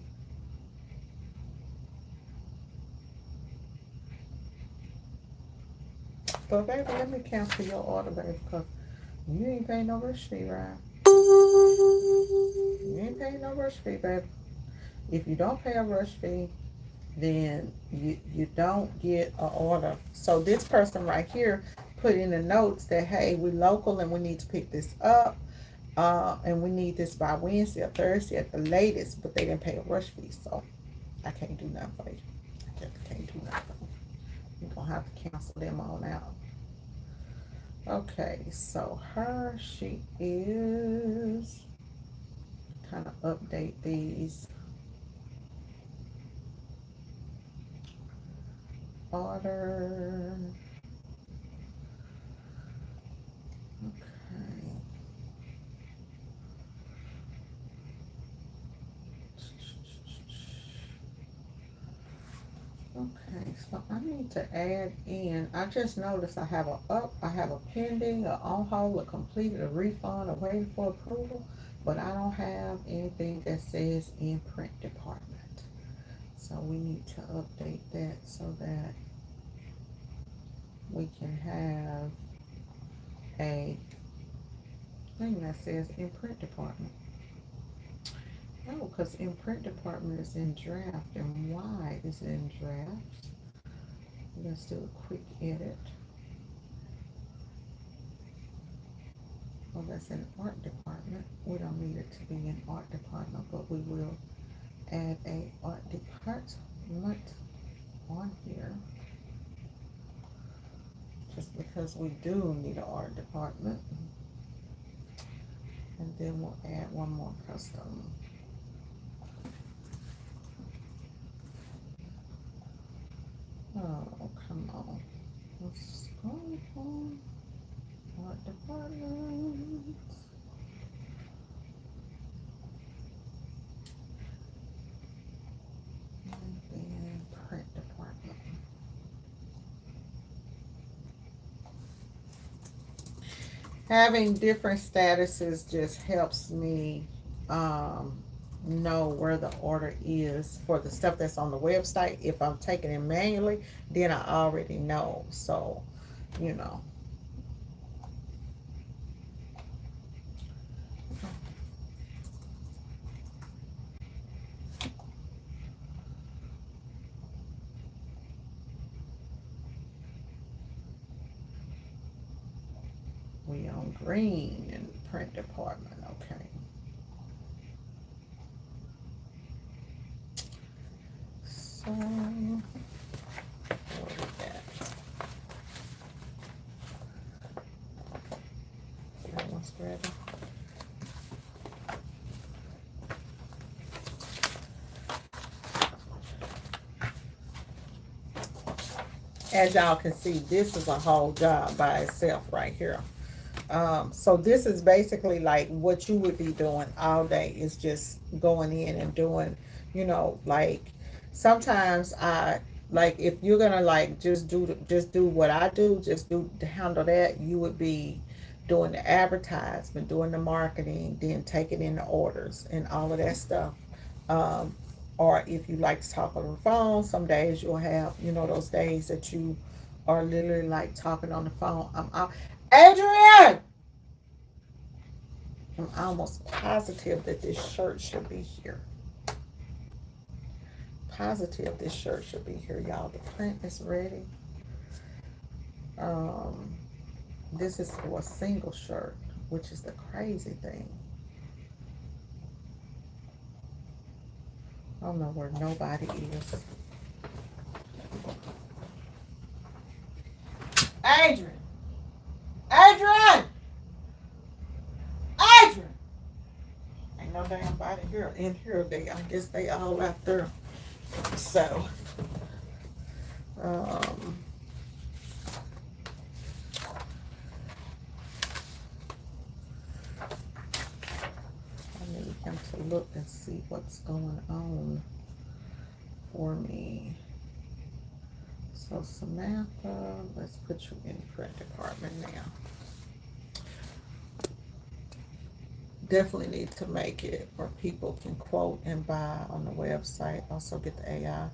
But baby, let me cancel your order, baby, because you ain't paying no rush fee, right? You ain't paying no rush fee, baby. If you don't pay a rush fee, then you don't get an order. So this person right here put in the notes that, hey, we local and we need to pick this up. And we need this by Wednesday or Thursday at the latest, but they didn't pay a rush fee, so I can't do nothing for you. I can't do nothing. You're gonna have to cancel them on out. Okay, so she is kind of update these order. Okay. So I need to add in, I just noticed I have a up, I have a pending, a on hold, a completed, a refund, a waiting for approval, but I don't have anything that says in print department. So we need to update that so that we can have a thing that says in print department. No, because in print department is in draft, and why is it in draft? Let's do a quick edit. Well, that's in art department. We don't need it to be in art department, but we will add a art department on here. Just because we do need an art department. And then we'll add one more custom. Oh, come on. Let's go on art department. And then print department. Having different statuses just helps me know where the order is for the stuff that's on the website. If I'm taking it manually, then I already know. So, you know. We on green in the print department, okay. So, what we got? That one's ready. As y'all can see, this is a whole job by itself right here. So this is basically like what you would be doing all day, is just going in and doing, you know, like sometimes like if you're gonna like just do what I do, just do to handle that, you would be doing the advertisement, doing the marketing, then taking in the orders and all of that stuff. Um, or if you like to talk on the phone, some days you'll have, you know, those days that you are literally like talking on the phone. I'm out. Adrian! I'm almost positive that this shirt should be here. Positive this shirt should be here, y'all. The print is ready. This is for a single shirt, which is the crazy thing. I don't know where nobody is. Adrian! Adrian! Adrian! Ain't no damn body here in here. I guess they all out there. So, I need him to look and see what's going on for me. So Samantha, let's put you in print department now. Definitely need to make it where people can quote and buy on the website. Also get the AI.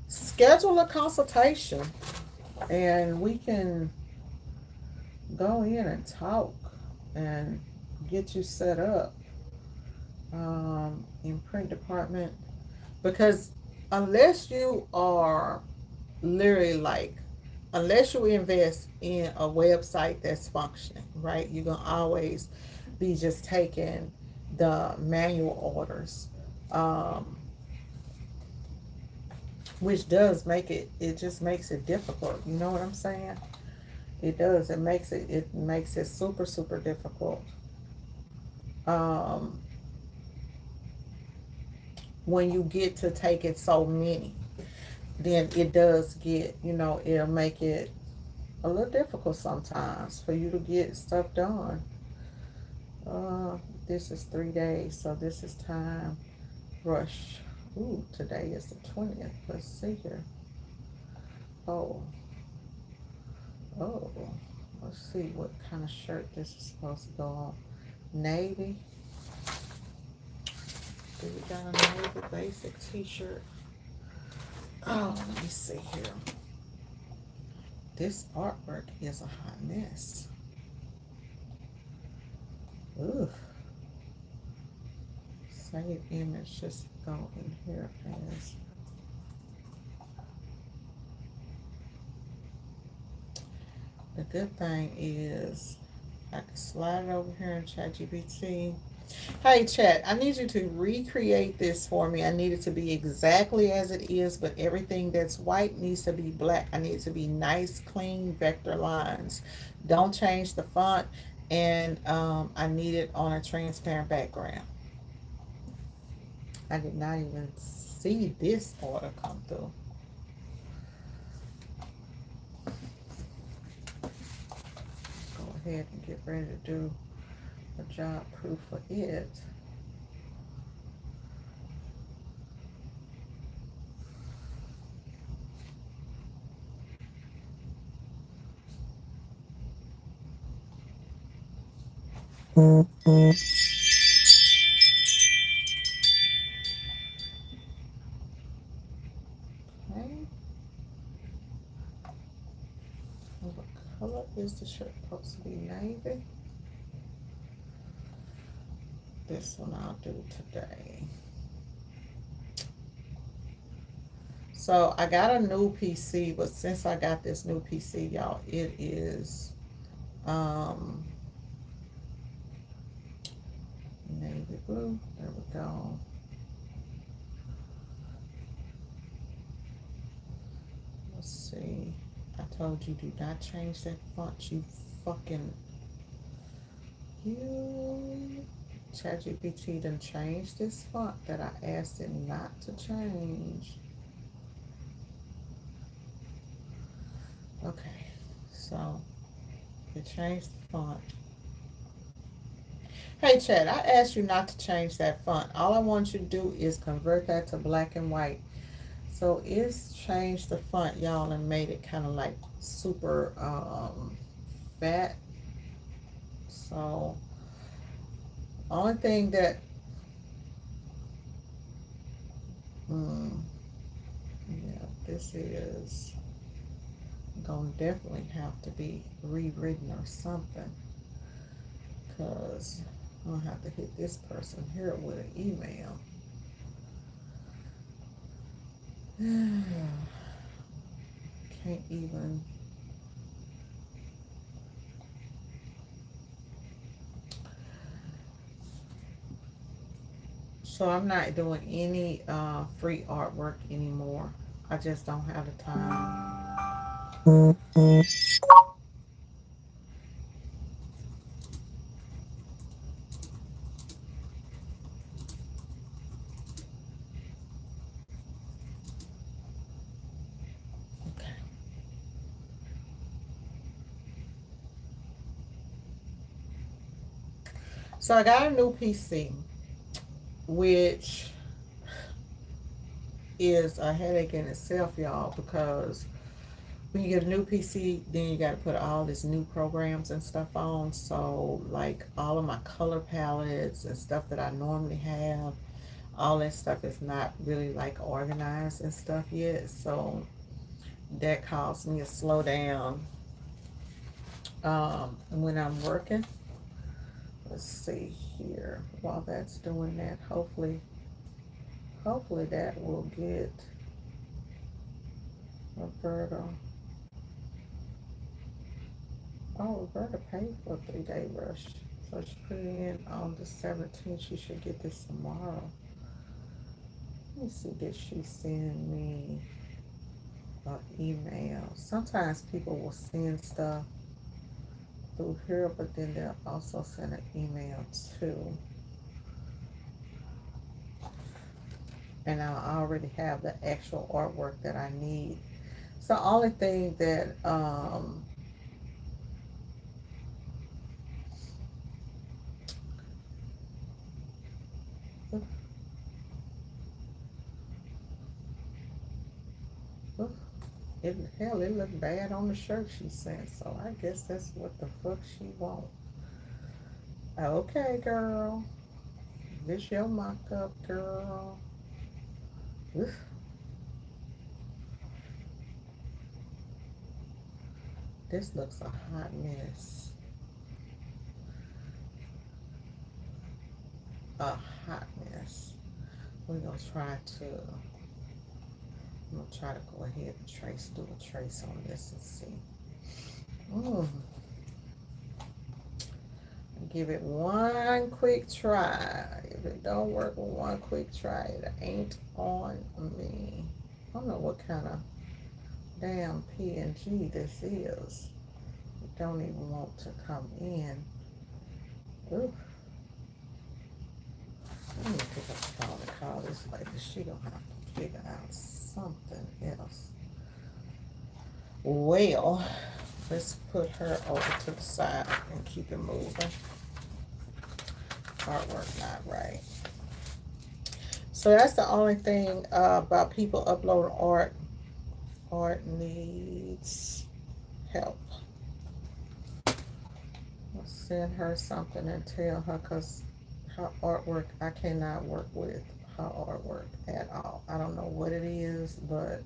Schedule a consultation and we can go in and talk and get you set up in print department, because unless you are literally like, unless you invest in a website that's functioning, right, you're gonna always be just taking the manual orders, which does make it, it just makes it difficult. You know what I'm saying? It does. It makes it super, super difficult. When you get to taking so many, then it does get, you know, it'll make it a little difficult sometimes for you to get stuff done. This is 3 days, so this is time rush Ooh, today is the 20th. Let's see here. Oh, oh. Let's see what kind of shirt this is supposed to go on. Navy. Do we got a navy basic t-shirt? Oh, let me see here. This artwork is a hot mess. Ugh. Save image, just go in here as. The good thing is I can slide it over here in ChatGPT. Hey chat, I need you to recreate this for me. I need it to be exactly as it is, but everything that's white needs to be black. I need it to be nice, clean vector lines. Don't change the font, and I need it on a transparent background. I did not even see this order come through. Go ahead and get ready to do a job proof for it. Okay. What color is the shirt supposed to be? Navy. This one I'll do today. So I got a new PC, but since I got this new PC, y'all, it is navy blue. There we go. Let's see. I told you do not change that font. You fucking you. ChatGPT done changed this font that I asked it not to change. Okay, so it changed the font. Hey Chad, I asked you not to change that font. All I want you to do is convert that to black and white. So it's changed the font, y'all, and made it kind of like super fat. So only thing that yeah, this is gonna definitely have to be rewritten or something, because I'm gonna have to hit this person here with an email. Can't even. So I'm not doing any free artwork anymore. I just don't have the time. Okay. So I got a new PC, which is a headache in itself, y'all, because when you get a new PC, then you got to put all these new programs and stuff on. So like all of my color palettes and stuff that I normally have, all that stuff is not really like organized and stuff yet. So that caused me to slow down when I'm working. Let's see here. While that's doing that, hopefully that will get Roberta. Oh, Roberta paid for a 3-day rush. So she put it in on the 17th. She should get this tomorrow. Let me see, did she send me an email? Sometimes people will send stuff through here, but then they'll also send an email too. And I already have the actual artwork that I need. So the only thing that Hell, it looked bad on the shirt she sent, so I guess that's what the fuck she want. Okay, girl. This your mock-up, girl. Oof. This looks a hot mess. A hot mess. We're gonna try to I'm gonna try to go ahead and do a trace on this and see. Give it one quick try. If it don't work with one quick try, it ain't on me. I don't know what kind of damn PNG this is. It don't even want to come in. Ooh. Let me pick up the phone and call this lady. She gonna have to figure out something else. Well, let's put her over to the side and keep it moving. Artwork not right. So that's the only thing about people uploading art. Art needs help. Let's send her something and tell her, because her artwork, I cannot work with her artwork at all. I don't know what it is, but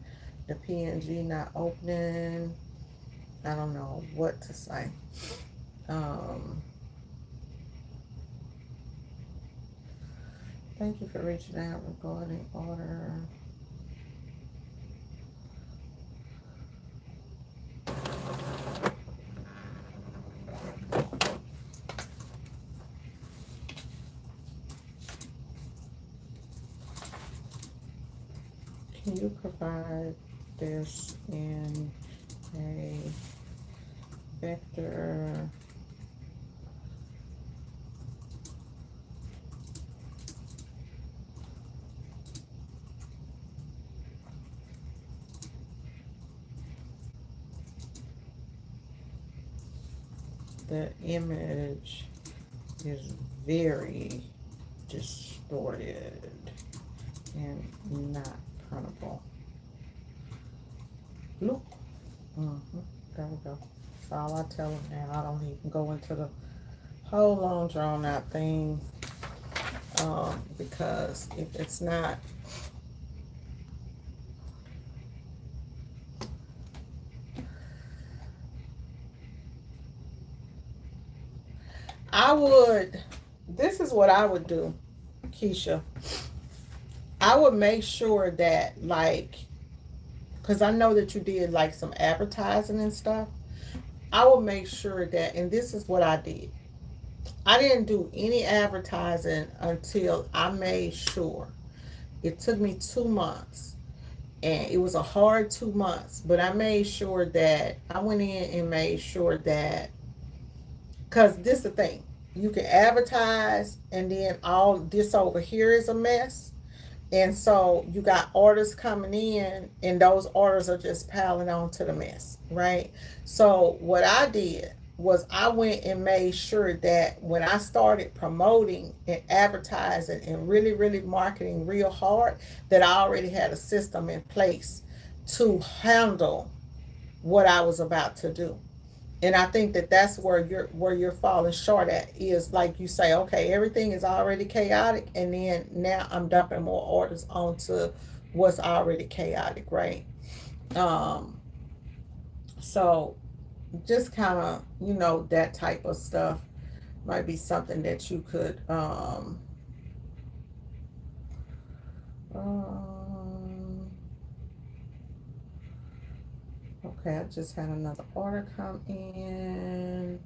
the PNG not opening. I don't know what to say. Thank you for reaching out regarding order. Can you provide this in a vector the image is very distorted and not printable. Look. There we go. That's all I tell them now. I don't even go into the whole long drawn out thing, because if it's not this is what I would do, Keisha. I would make sure that, like, because I know that you did like some advertising and stuff. I would make sure that, and this is what I did. I didn't do any advertising until I made sure. It took me 2 months, and it was a hard 2 months, but I made sure that I went in and made sure that, because this is the thing, you can advertise and then all this over here is a mess. And so you got orders coming in, and those orders are just piling on to the mess, right? So what I did was I went and made sure that when I started promoting and advertising and really, really marketing real hard, that I already had a system in place to handle what I was about to do. And I think that that's where you're falling short at, is like you say, okay, everything is already chaotic, and then now I'm dumping more orders onto what's already chaotic, right? So just kind of, that type of stuff might be something that you could okay, I just had another order come in.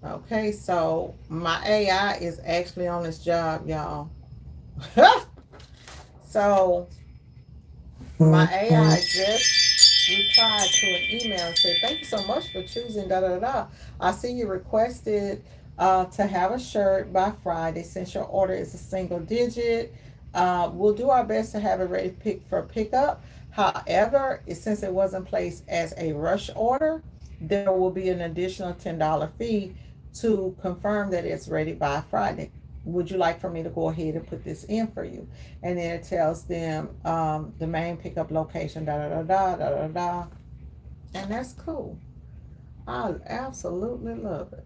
Okay, so my AI is actually on this job, y'all. So my AI just replied to an email and said, "Thank you so much for choosing da da da. I see you requested to have a shirt by Friday. Since your order is a single digit, we'll do our best to have it ready for pickup. However, since it wasn't placed as a rush order, there will be an additional $10 fee to confirm that it's ready by Friday. Would you like for me to go ahead and put this in for you? And then it tells them the main pickup location, da da da da da da da. And that's cool. I absolutely love it.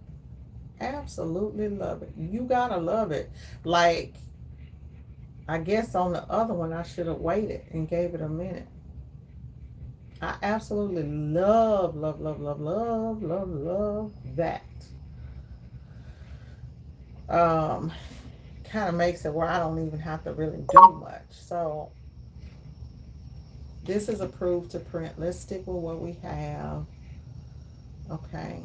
Absolutely love it. You gotta love it. Like, I guess on the other one, I should have waited and gave it a minute. I absolutely love, love, love, love, love, love, love that. Um, Kind of makes it where I don't even have to really do much. So this is approved to print. Let's stick with what we have. Okay.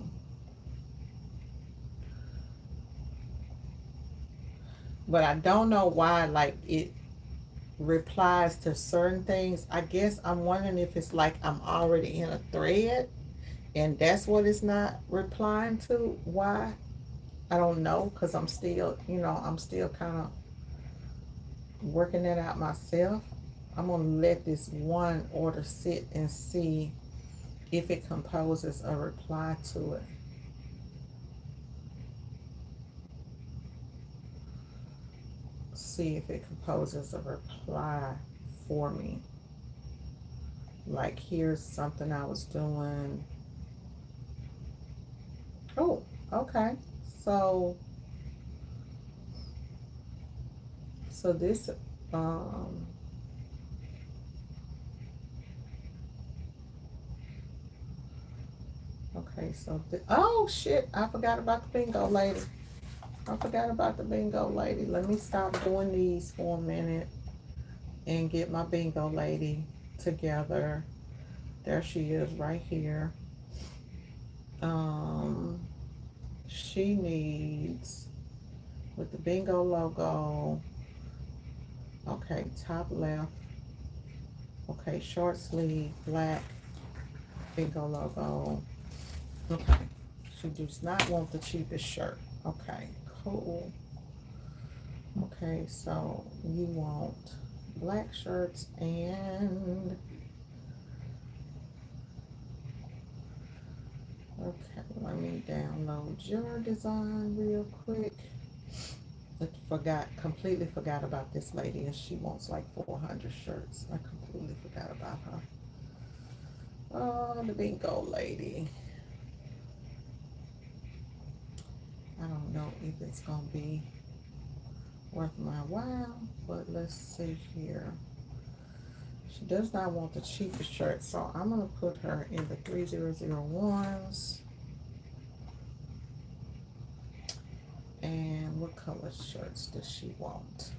But I don't know why, like, it replies to certain things. I guess I'm wondering if it's like I'm already in a thread and that's what it's not replying to. Why? I don't know, because I'm still, I'm still kind of working that out myself. I'm going to let this one order sit and see if it composes a reply to it. See if it composes a reply for me. Like, here's something I was doing. Oh, okay. So, this, um, okay, so, oh shit, I forgot about the bingo lady. I forgot about the bingo lady. Let me stop doing these for a minute and get my bingo lady together. There she is right here. Um, she needs, with the bingo logo, okay, top left, okay, short sleeve, black, bingo logo. Okay, she does not want the cheapest shirt. Okay, cool. Okay, so you want black shirts and, okay, let me download your design real quick. Completely forgot about this lady, and she wants like 400 shirts. I completely forgot about her. Oh, the bingo lady. I don't know if it's gonna be worth my while, but let's see here. She does not want the cheapest shirt, so I'm gonna put her in the 3001s. And what color shirts does she want?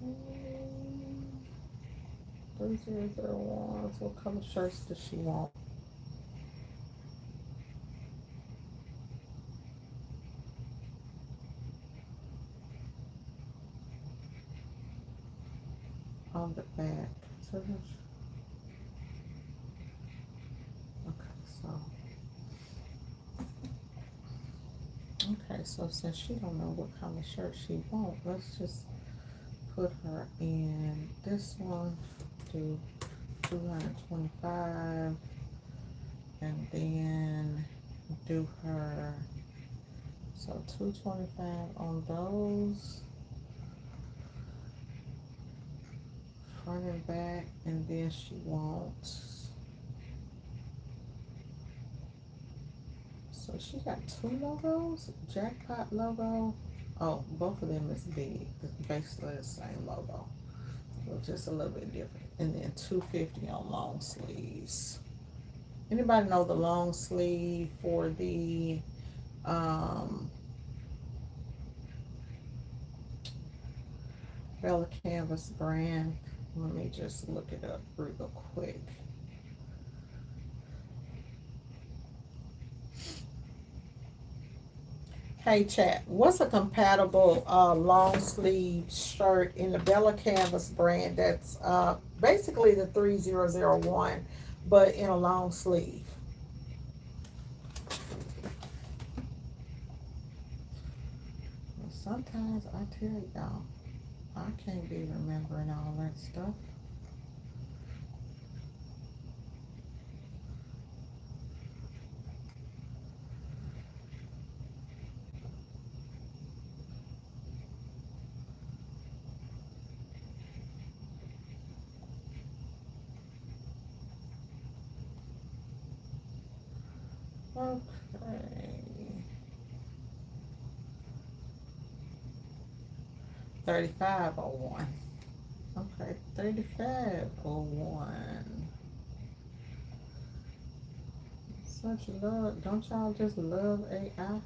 Mm, 3001s. What color shirts does she want? On the back. So okay, so since she don't know what kind of shirt she wants, let's just put her in this one. Do 225, and then do her, so 225 on those, front and back, and then she wants, so she got two logos, jackpot logo. Oh, both of them is big, basically the same logo, so just a little bit different. And then 250 on long sleeves. Anybody know the long sleeve for the Bella Canvas brand? Let me just look it up real quick. Hey chat, what's a compatible long sleeve shirt in the Bella Canvas brand that's basically the 3001, but in a long sleeve? Sometimes I tell y'all, I can't be remembering all that stuff. Okay. 3501. Okay, 3501. Such love. Don't y'all just love AI?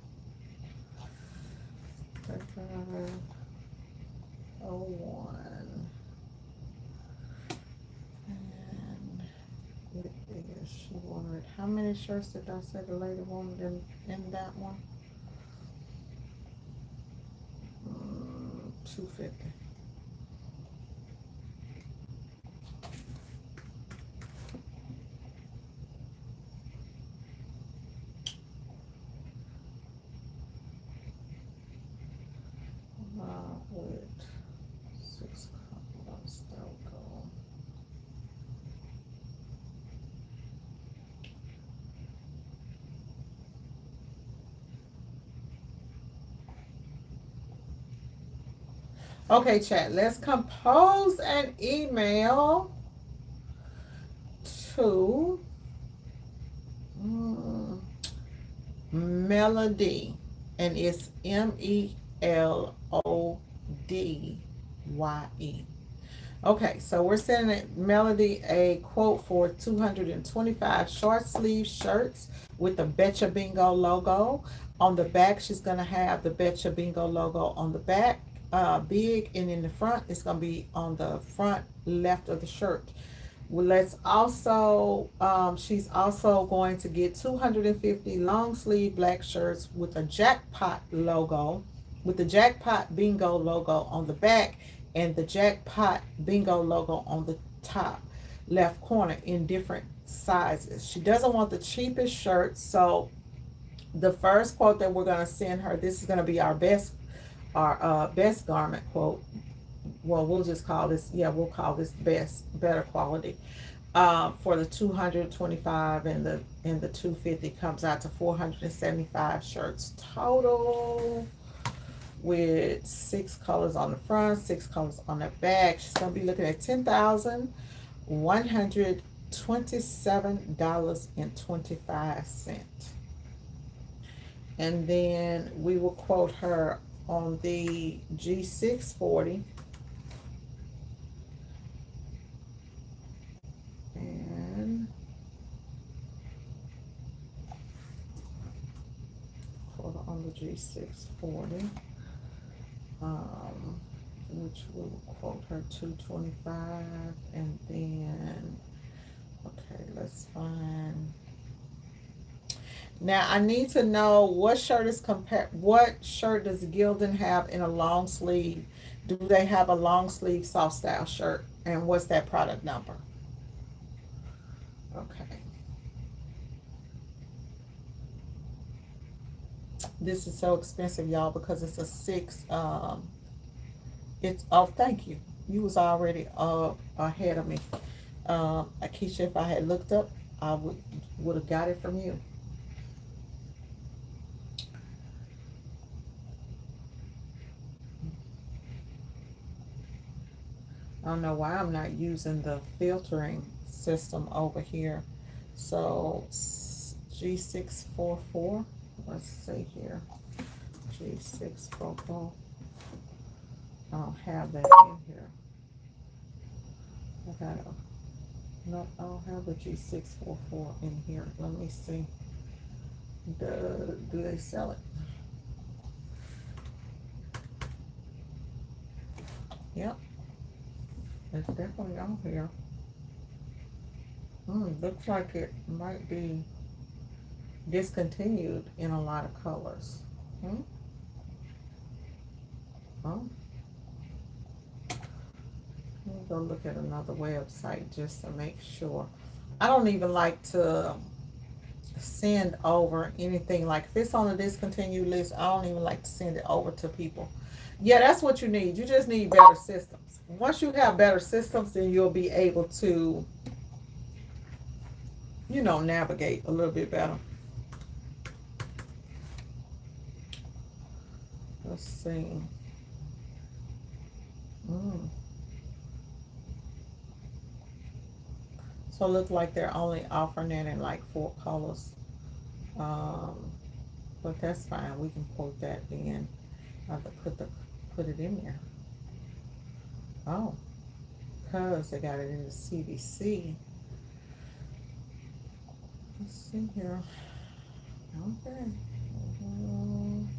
3501. And it is short. How many shirts did I say the lady wanted in that one? 250. With 6 colors, that'll go. Okay, chat. Let's compose an email to Melody, and it's Melodye. Okay, so we're sending Melody a quote for 225 short sleeve shirts with the Betcha Bingo logo. On the back, she's going to have the Betcha Bingo logo on the back, big, and in the front, it's going to be on the front left of the shirt. Well, let's also, she's also going to get 250 long sleeve black shirts with a jackpot logo, with the jackpot bingo logo on the back and the jackpot bingo logo on the top left corner in different sizes. She doesn't want the cheapest shirt, so the first quote that we're going to send her, this is going to be our best garment quote. Well, we'll just call this, yeah, we'll call this better quality. For the 225 and the 250 comes out to 475 shirts total, with 6 colors on the front, 6 colors on the back. She's gonna be looking at $10,127.25. And then we will quote her on the G640. And quote on the G640. Which will quote her 225, and then, okay, let's find. Now I need to know what shirt is what shirt does Gildan have in a long sleeve? Do they have a long sleeve soft style shirt? And what's that product number? Okay. This is so expensive, y'all, because it's a 6, it's, oh, thank you. You was already ahead of me. Akeisha, if I had looked up, I would have got it from you. I don't know why I'm not using the filtering system over here. So G644. Let's see here. G644. I don't have that in here. No, I don't have the G644 in here. Let me see. Do they sell it? Yep. It's definitely on here. Looks like it might be discontinued in a lot of colors. Oh. Let me go look at another website just to make sure. I don't even like to send over anything, like if it's on the discontinued list, I don't even like to send it over to people. Yeah, that's what you need. You just need better systems. Once you have better systems, then you'll be able to, navigate a little bit better. Let's see. So it looks like they're only offering it in like 4 colors. Um, but that's fine. We can quote that then. I have to put it in there. Oh, because they got it in the CDC. Let's see here. Okay. Um,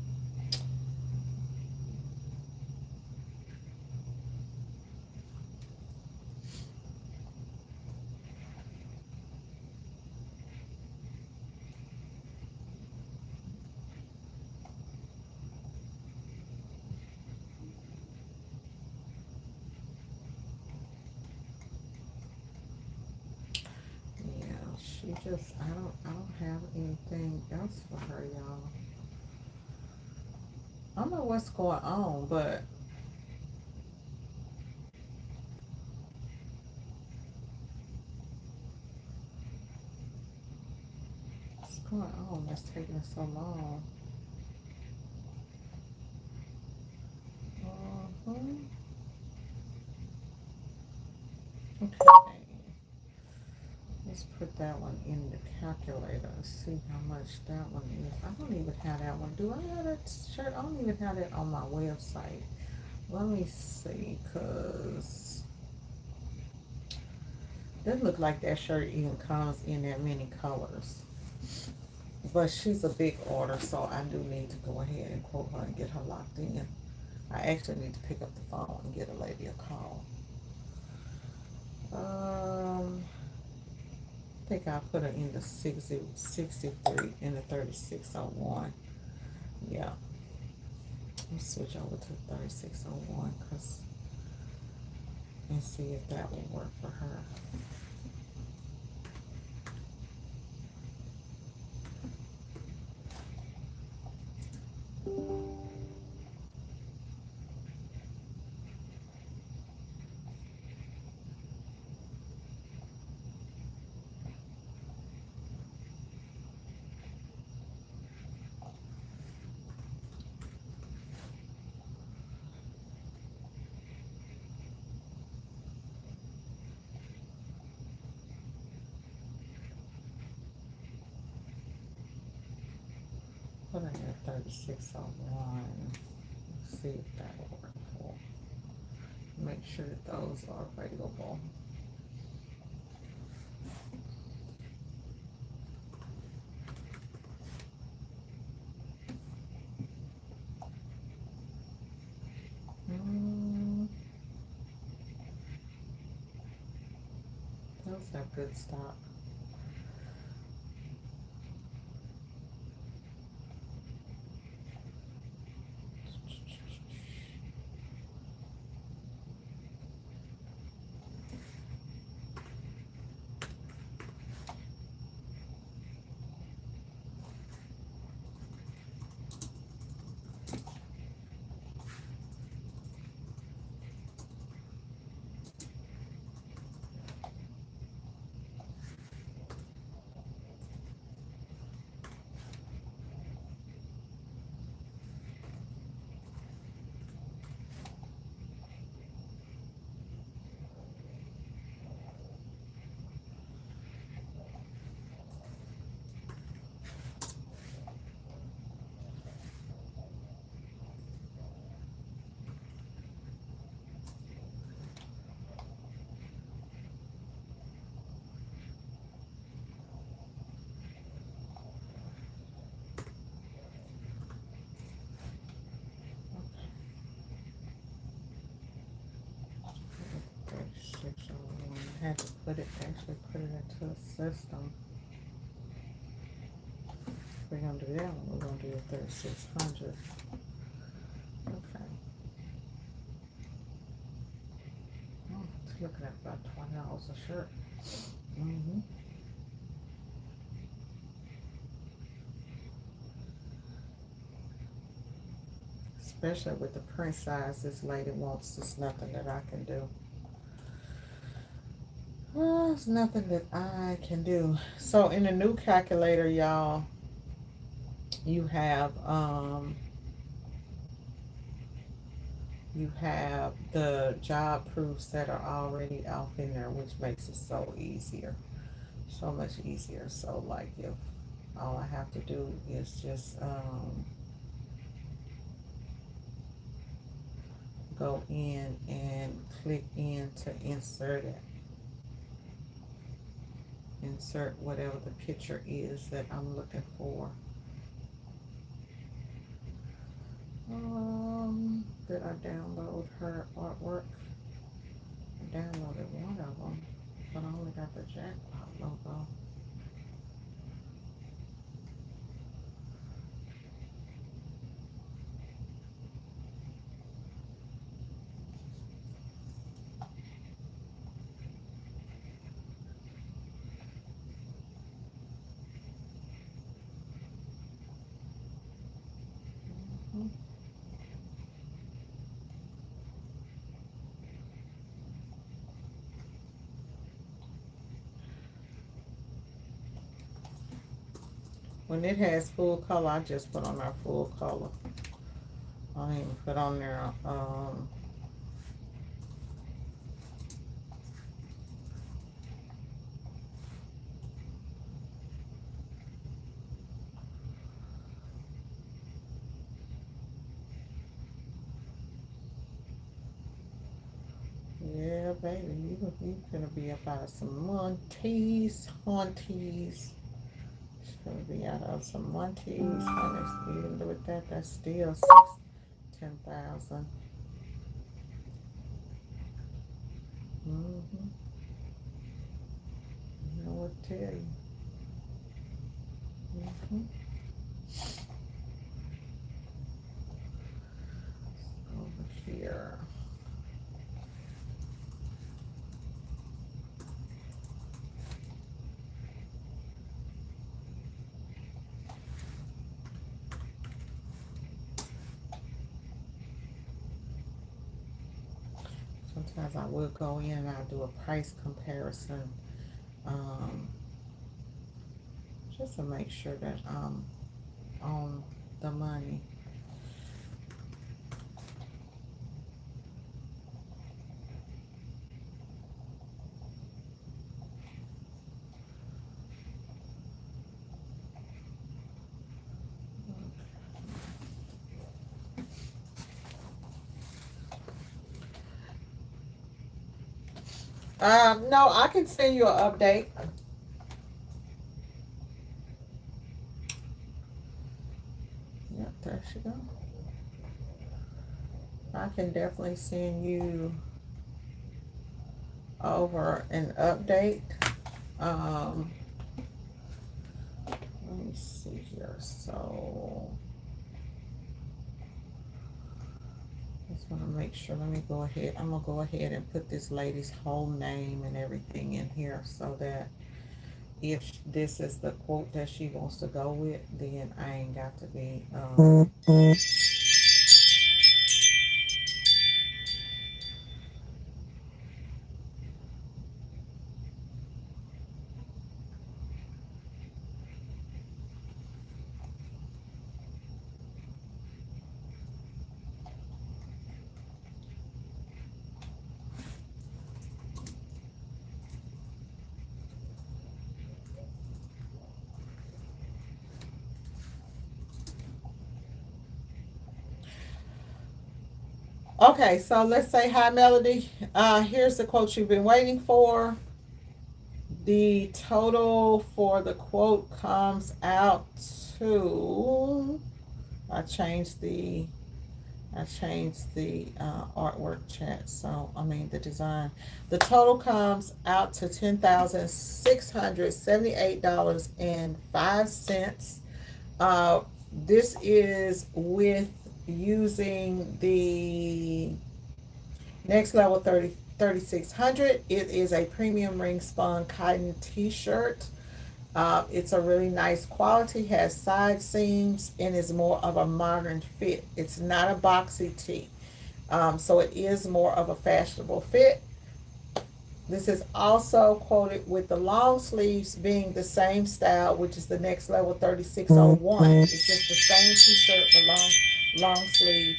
yeah, she just I don't have anything else for her, y'all. I don't know what's going on, but what's going on? That's taking so long. Mhm. Okay. Let's put that one in the calculator and see how much that one is. I don't even have that one. Do I have that shirt? I don't even have that on my website. Let me see, cause doesn't look like that shirt even comes in that many colors. But she's a big order, so I do need to go ahead and quote her and get her locked in. I actually need to pick up the phone and get a lady a call. I think I put her in the 63 in the 3601. Yeah, let's switch over to 3601 cause, and see if that will work for her. Put her in 3601. See if that will work for. Make sure that those are available. Mm, those are good stock. I had to actually put it into a system. If we're gonna do that one, we're gonna do a 3600. Okay. Oh, it's looking at about $20 a shirt. Mm-hmm. Especially with the print size this lady wants, there's nothing that I can do. Well, there's nothing that I can do. So in the new calculator, y'all, you have the job proofs that are already out in there, which makes it so easier, so much easier. So like if All I have to do is just go in and click in to insert it. Insert whatever the picture is that I'm looking for. Did I download her artwork? I downloaded one of them, but I only got the jackpot logo. When it has full color, I just put on our full color. I don't even put on there. Yeah, baby, you gonna be up out of some Monties, Haunties. It's gonna be out of some Monties, honey. Even with that, that's still 10,000. Mm-hmm. You know what to tell you. Mm-hmm. Over here. Sometimes I will go in and I'll do a price comparison, um, just to make sure that I'm on the money. No, I can send you an update. Yep, there she go. I can definitely send you over an update. Um, Let me see here. So, just want to make sure. Let me go ahead. I'm gonna go ahead and put this lady's whole name and everything in here so that if this is the quote that she wants to go with, then I ain't got to be. Okay, so let's say hi, Melody. Here's the quote you've been waiting for. The total for the quote comes out to. I changed the artwork chat. So I mean the design. The total comes out to $10,678.05. This is with using the Next Level 3600. It is a premium ring spun cotton t-shirt. It's a really nice quality, has side seams, and is more of a modern fit. It's not a boxy tee, so it is more of a fashionable fit. This is also quoted with the long sleeves being the same style, which is the Next Level 3601. It's just the same t-shirt, but long sleeve.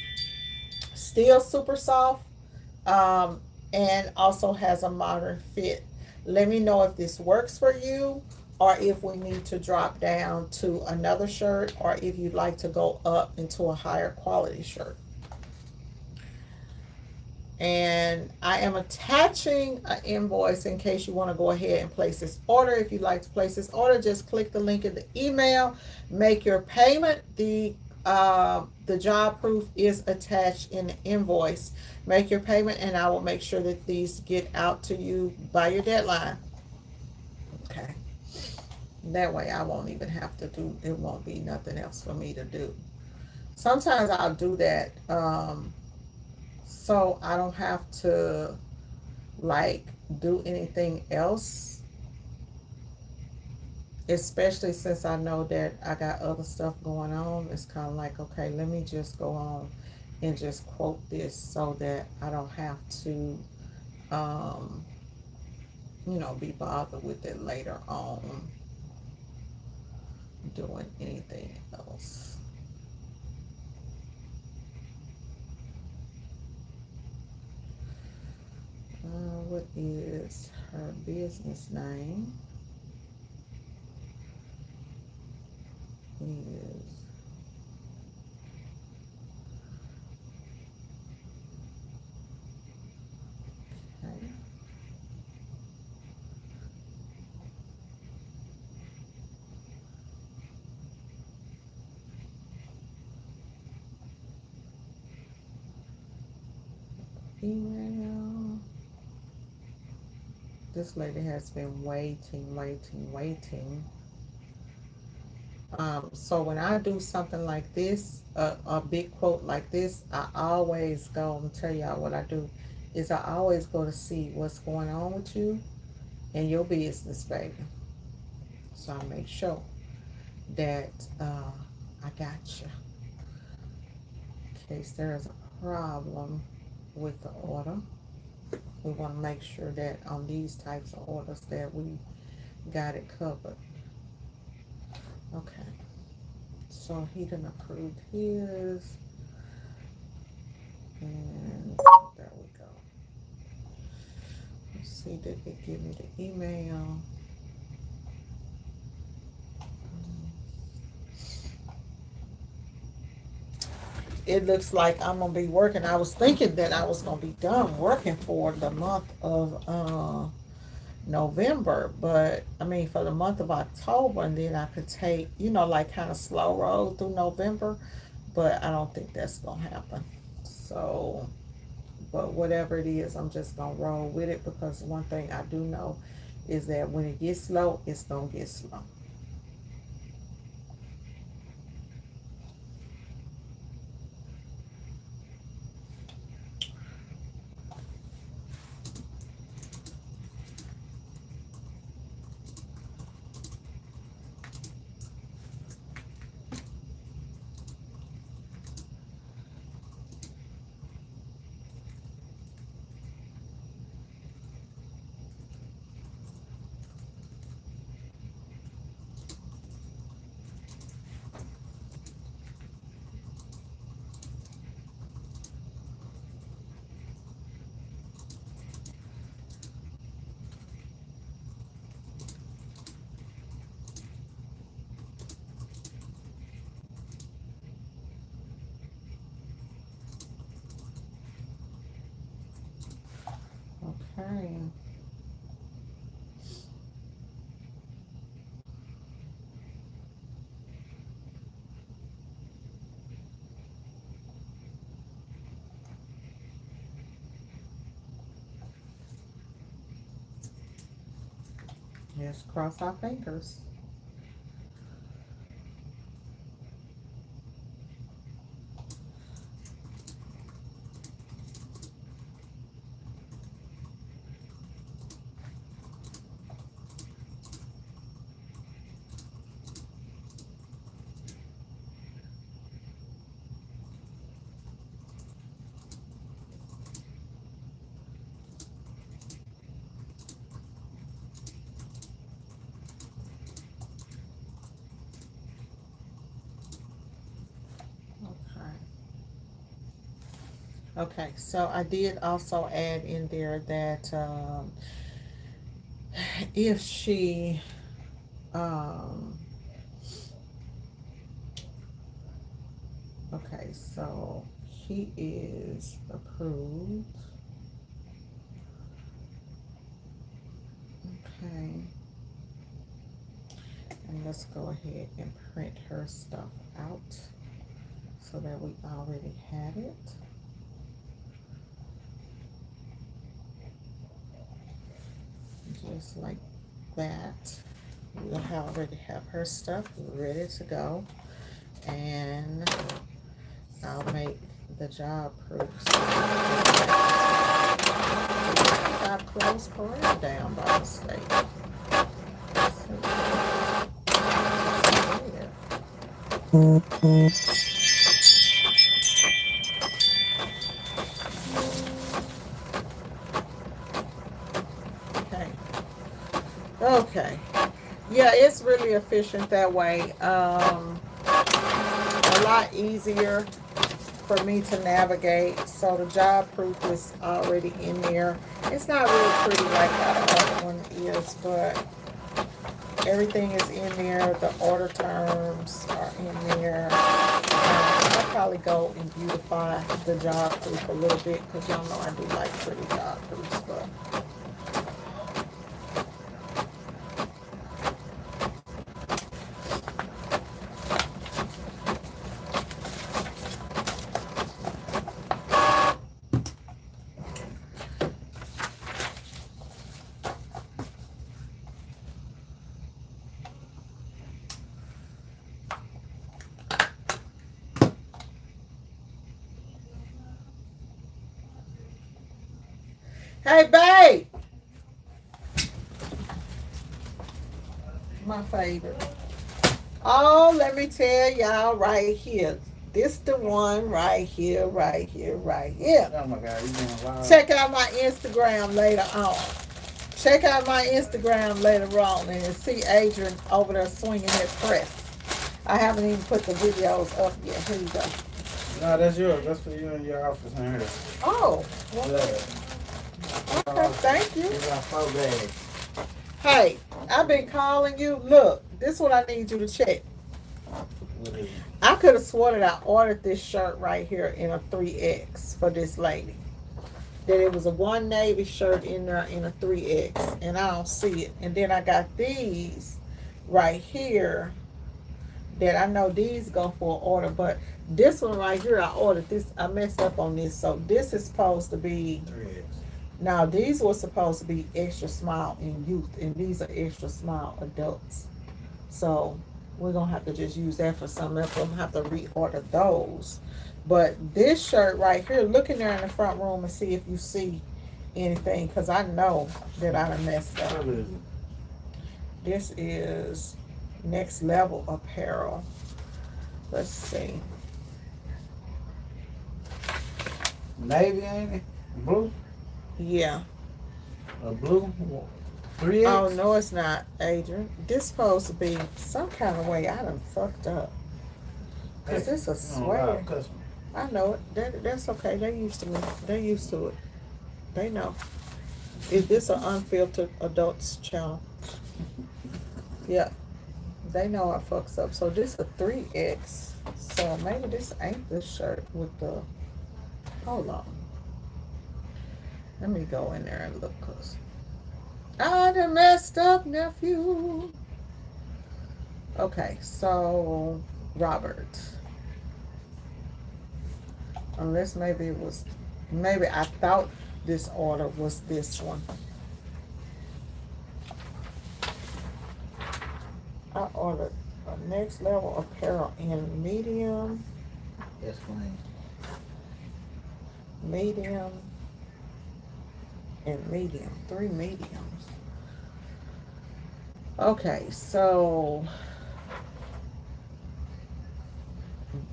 Still super soft, and also has a modern fit. Let me know if this works for you. or if we need to drop down to another shirt, or if you'd like to go up into a higher quality shirt. And I am attaching an invoice in case you want to go ahead and place this order. If you'd like to place this order, just click the link in the email, make your payment. The job proof is attached in the invoice. Make your payment, and I will make sure that these get out to you by your deadline. Okay. That way I won't even have to do, it won't be nothing else for me to do. Sometimes I'll do that, so I don't have to like do anything else, especially since I know that I got other stuff going on. It's kind of like, okay, let me just go on and just quote this so that I don't have to, um, be bothered with it later on doing anything else. What is her business name? Is okay. Email. This lady has been waiting. So when I do something like this, a big quote like this, I always go and tell y'all what I do is I always go to see what's going on with you and your business, baby. So I make sure that I got you in case there is a problem with the order. We want to make sure that on these types of orders that we got it covered. Okay, so he done approved his, and there we go. Let's see, did they give me the email? It looks like I'm gonna be working. I was thinking that I was gonna be done working for the month of November, but I mean for the month of October, and then I could take, like kind of slow roll through November, but I don't think that's gonna happen. So, but whatever it is, I'm just gonna roll with it because one thing I do know is that when it gets slow, it's gonna get slow. Okay. Let's cross our fingers. Okay. Okay, so I did also add in there that if she Um, okay, so he is approved. Okay. And let's go ahead and print her stuff out so that we already had it. Just like that. We'll already have her stuff ready to go. And I'll make the job proof. I closed Corel down by mistake. Okay. Okay. Yeah, it's really efficient that way. A lot easier for me to navigate. So the job proof is already in there. It's not really pretty like that other one is, but everything is in there. The order terms are in there. I'll probably go and beautify the job proof a little bit because y'all know I do like pretty job proofs, but hey, babe! My favorite. Oh, let me tell y'all right here. This the one right here, right here, right here. Oh my God, you doing wild. Check out my Instagram later on. Check out my Instagram later on and see Adrian over there swinging that press. I haven't even put the videos up yet. Here you go. No, that's yours. That's for you and your office in here. Oh, well, okay, thank you. You got 4 bags. Hey, I've been calling you. Look, this is what I need you to check. What is it? I could have sworn that I ordered this shirt right here in a 3X for this lady. That it was a one navy shirt in there in a 3X, and I don't see it. And then I got these right here that I know these go for an order, but this one right here I ordered this. I messed up on this, so this is supposed to be 3X. now. These were supposed to be extra small in youth, and these are extra small adults. So we're gonna have to just use that for something else. I'm gonna have to reorder those. But this shirt right here, look in there in the front room and see if you see anything, because I know that I done messed up. What is it? This is Next Level Apparel. Let's see. Navy, ain't it? Blue? Yeah. A blue? 3X? Oh, no, it's not, Adrian. This supposed to be some kind of way I done fucked up. Because Hey, it's a you don't sweater. allow customers. I know it. That's okay. They used to me. They used to it. They know. Is this an unfiltered adults channel? Yeah. They know I fucks up. So this a 3X. So maybe this ain't the shirt with the. Hold on. Let me go in there and look, cause I done messed up, nephew. Okay, so Robert. Unless maybe it was, maybe I thought this order was this one. I ordered a Next Level Apparel in medium, That's fine. medium, and medium. 3 mediums. Okay, so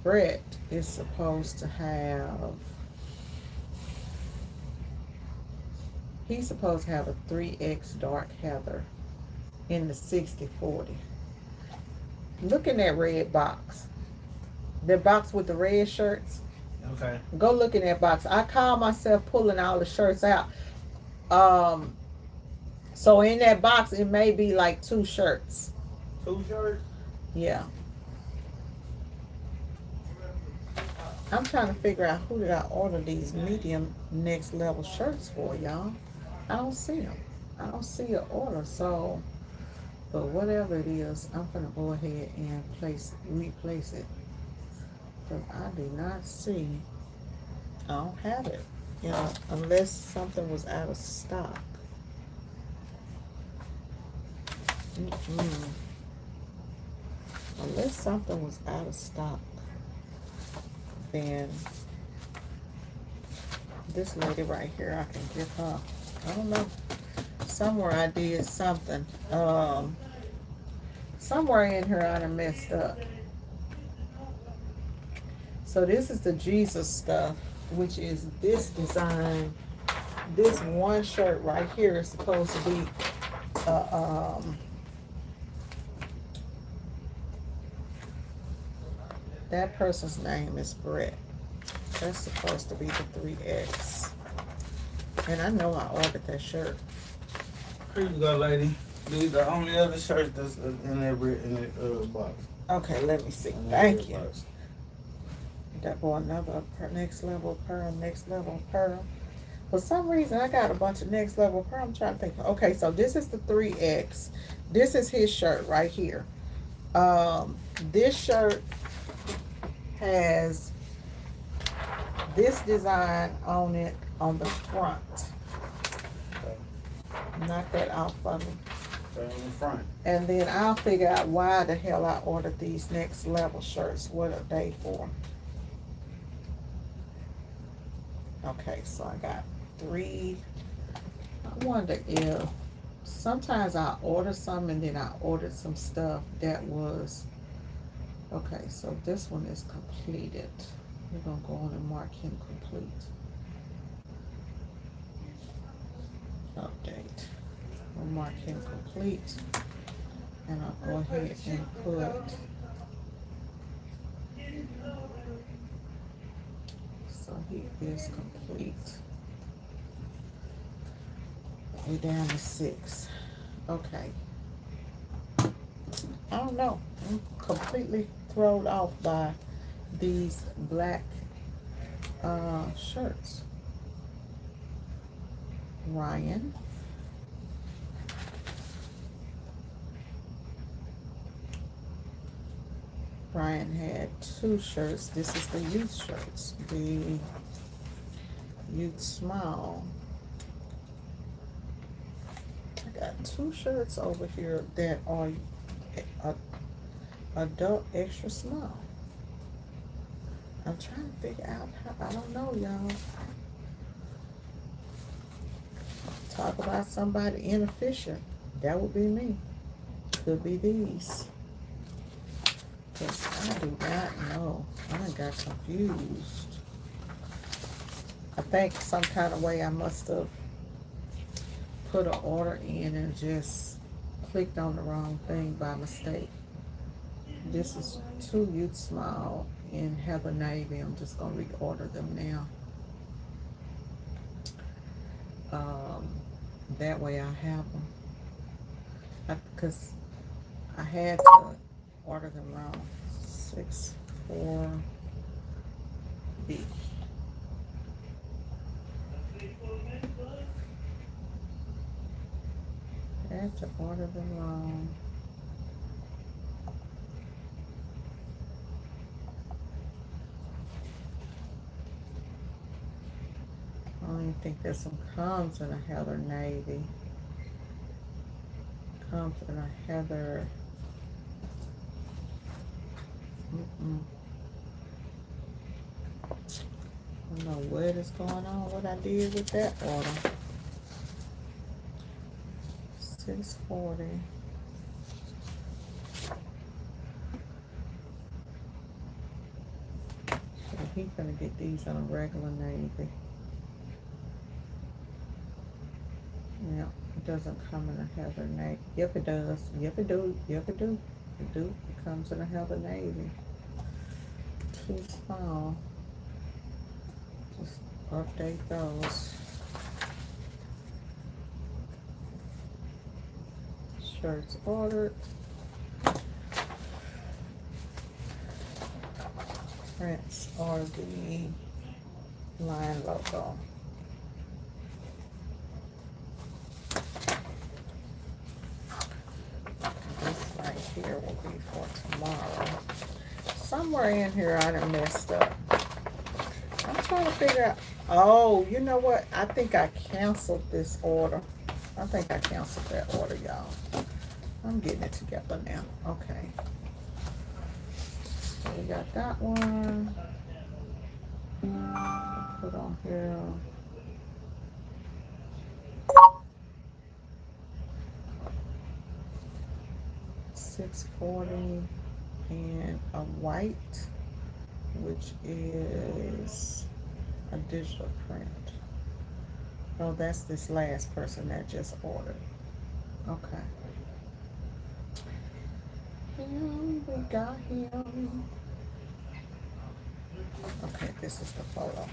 Brett is supposed to have, he's supposed to have a 3X dark heather in the 60/40. Look in that red box. The box with the red shirts. Okay. Go look in that box. I call myself pulling all the shirts out. So in that box, it may be like 2 shirts. 2 shirts? Yeah. I'm trying to figure out who did I order these medium next level shirts for, y'all. I don't see them. I don't see an order. So, but whatever it is, I'm gonna go ahead and replace it. Cause I do not see. I don't have it. You know, unless something was out of stock. Mm-mm. Unless something was out of stock, then this lady right here, I can give her. I don't know. Somewhere I did something. Somewhere in here I done messed up. So this is the Jesus stuff, which is this design. This one shirt right here is supposed to be that person's name is Brett. That's supposed to be the 3X. And I know I ordered that shirt. Here you go, lady. These the only other shirts that's in that box. Okay, let me see. Thank you. That boy, another next level pearl, next level pearl. For some reason, I got a bunch of next level pearl. I'm trying to think. Okay, so this is the 3X. This is his shirt right here. This shirt has this design on it on the front. Knock that off for me. Right in the front. And then I'll figure out why the hell I ordered these next level shirts. What are they for? Okay, so I got 3. I wonder if sometimes I order some and then I ordered some stuff that was okay. So this one is completed. We're gonna go on and mark him complete. Update. We'll mark him complete, and I'll go ahead and put. So he is complete. We're down to 6. Okay. I don't know. I'm completely thrown off by these black shirts. Ryan. Ryan had 2 shirts. This is the youth shirts. The youth small. I got 2 shirts over here that are adult extra small. I'm trying to figure out how, I don't know, y'all. Talk about somebody inefficient. That would be me. Could be these. Cause I do not know. I got confused. I think some kind of way I must have put an order in and just clicked on the wrong thing by mistake. This is 2 youth small in Heather Navy. I'm just gonna reorder them now. That way I have them. Because I had to order them wrong. 6-4B. I had to order them wrong. I don't even think there's some comes in a Heather Navy. Comes in a Heather. I don't know what is going on, what I did with that order. 640. So he's gonna get these on a regular Navy. Yeah, it doesn't come in a Heather Navy. Yep, it does. Yep, it do. Yep, it do. It do. It comes in a Heather Navy. Too small. Just update those. Shirts ordered. prints or the line logo. This right here will be for tomorrow. Somewhere in here I done messed up. I'm trying to figure out. Oh, you know what? I think I canceled this order. I think I canceled that order, y'all. I'm getting it together now. Okay. So we got that one. Put on here. $6.40 and a white, which is a digital print. Oh, that's this last person that just ordered. Okay. And we got him. Okay, this is the photo.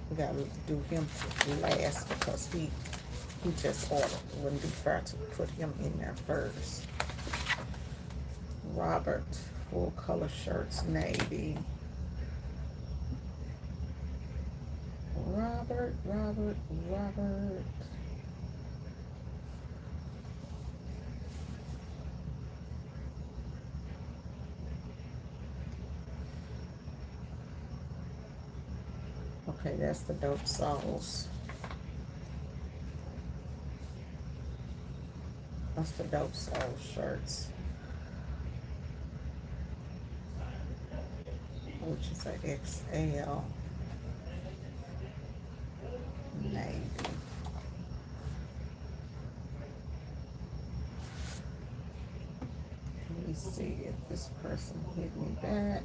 We gotta do him last because he just ordered. It wouldn't be fair to put him in there first. Robert, full color shirts, navy. Robert. Okay, that's the Dope Souls. That's the Dope Soul shirts. Which is a XL. Navy. Let me see if this person hit me back.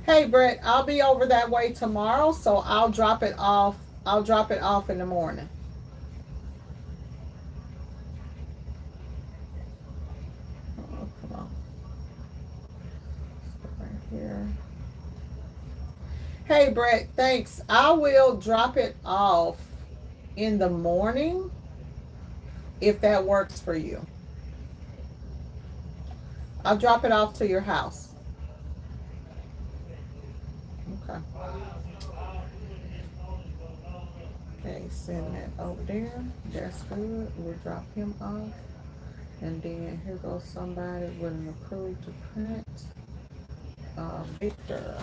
Hey Brett, I'll be over that way tomorrow, so I'll drop it off. I'll drop it off in the morning. Oh, come on. Right here. Hey Brett, thanks. I will drop it off in the morning if that works for you. I'll drop it off to your house. Okay. Okay, send that over there. That's good. We'll drop him off. And then here goes somebody with an approved to print. Victor.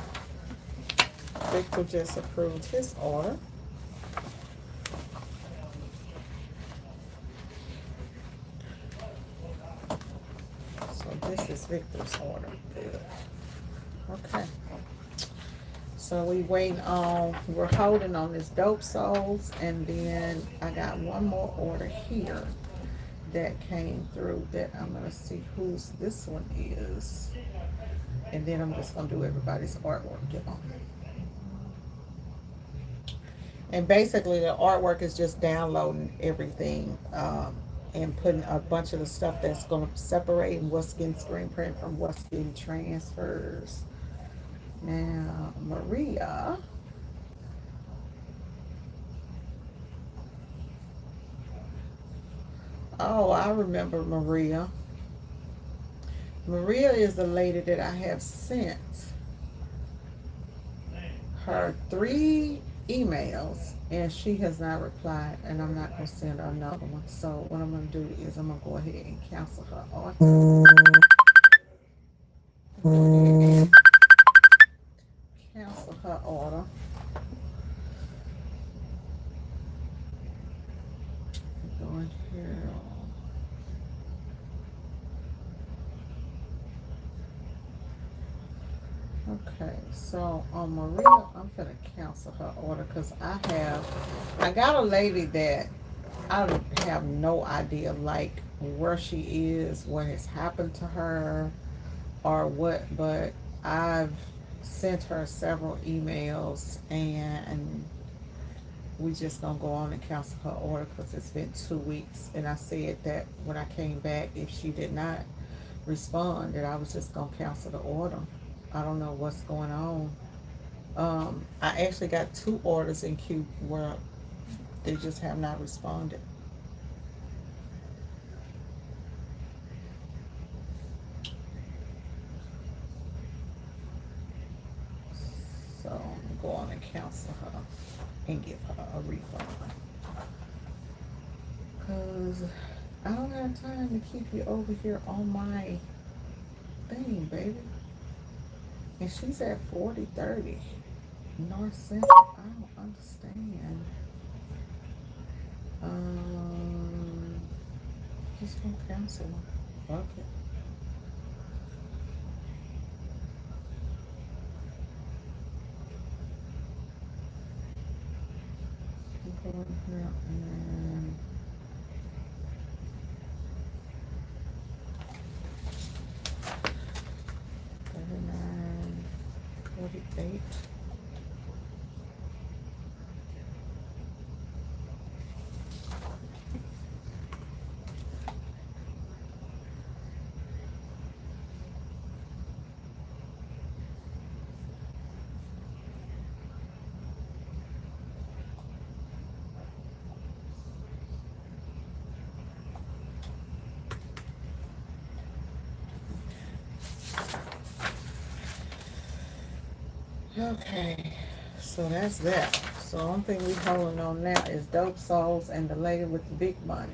Victor just approved his order. So this is Victor's order. Good. Okay. So we're holding on this Dope Souls, and then I got one more order here that came through that I'm gonna see whose this one is, and then I'm just gonna do everybody's artwork, you know. And basically the artwork is just downloading everything and putting a bunch of the stuff that's gonna separate what's getting screen print from what's getting transfers. Now, Maria. Oh, I remember Maria. Maria is the lady that I have sent her 3 emails and she has not replied, and I'm not going to send her another one. So what I'm going to do is I'm going to go ahead and cancel her order. Go ahead and cancel her order. Go in here. Okay, so on Maria, I'm gonna cancel her order because I got a lady that I have no idea like where she is, what has happened to her, or what, but I've sent her several emails and we just gonna go on and cancel her order because it's been 2 weeks, and I said that when I came back, if she did not respond that I was just gonna cancel the order. I don't know what's going on. I actually got 2 orders in queue where they just have not responded. So I'm going to cancel her and give her a refund. Cause I don't have time to keep you over here on my thing, baby. And she's at 4030 North Central. I don't understand. Um, just gonna cancel them. Fuck it. Go in here and 39.48. Okay, so that's that. So the only thing we holding on now is Dope Souls and the lady with the big money.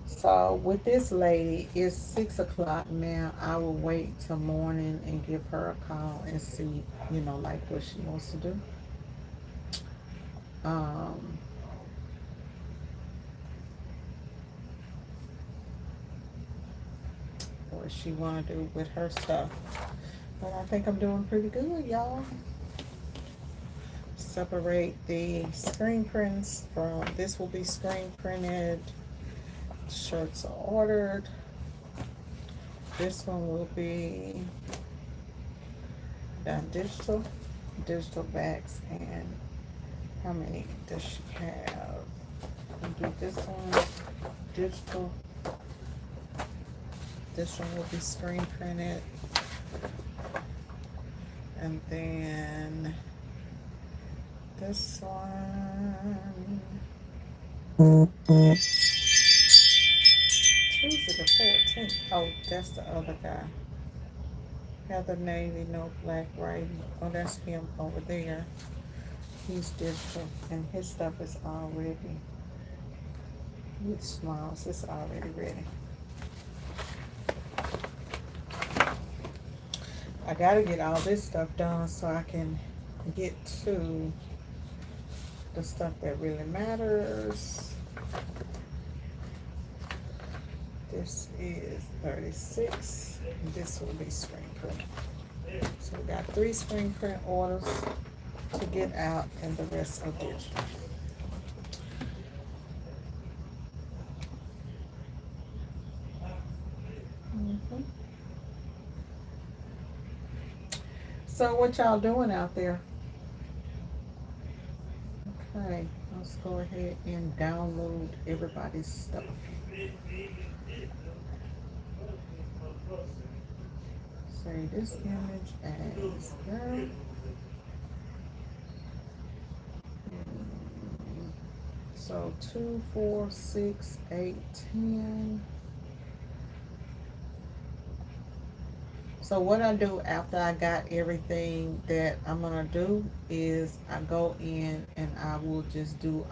So with this lady, it's 6 o'clock now. I will wait till morning and give her a call and see, like what she wants to do. Um, what she want to do with her stuff. But I think I'm doing pretty good, y'all. Separate the screen prints from, this will be screen printed. Shirts are ordered. This one will be done digital backs. And how many does she have? We'll do this one digital. This one will be screen printed. And then this one, Tuesday the 14th. Oh, that's the other guy. Heather Navy, no black writing. Oh, that's him over there. He's digital, and his stuff is already with smiles. It's already ready. I gotta get all this stuff done so I can get to the stuff that really matters. This is 36. This will be screen print. So we got 3 screen print orders to get out, and the rest are digital. So what y'all doing out there? Okay, let's go ahead and download everybody's stuff. Say this image as that. So 2, 4, 6, 8, 10. So what I do after I got everything that I'm gonna do is I go in and I will just do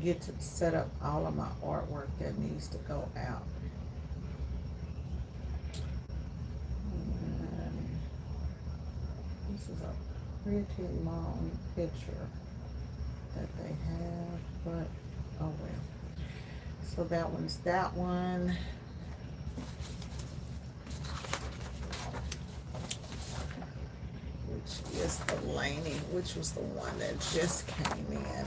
get to set up all of my artwork that needs to go out. And this is a pretty long picture that they have, but oh well. So that one's that one. Which is the Laney, which was the one that just came in.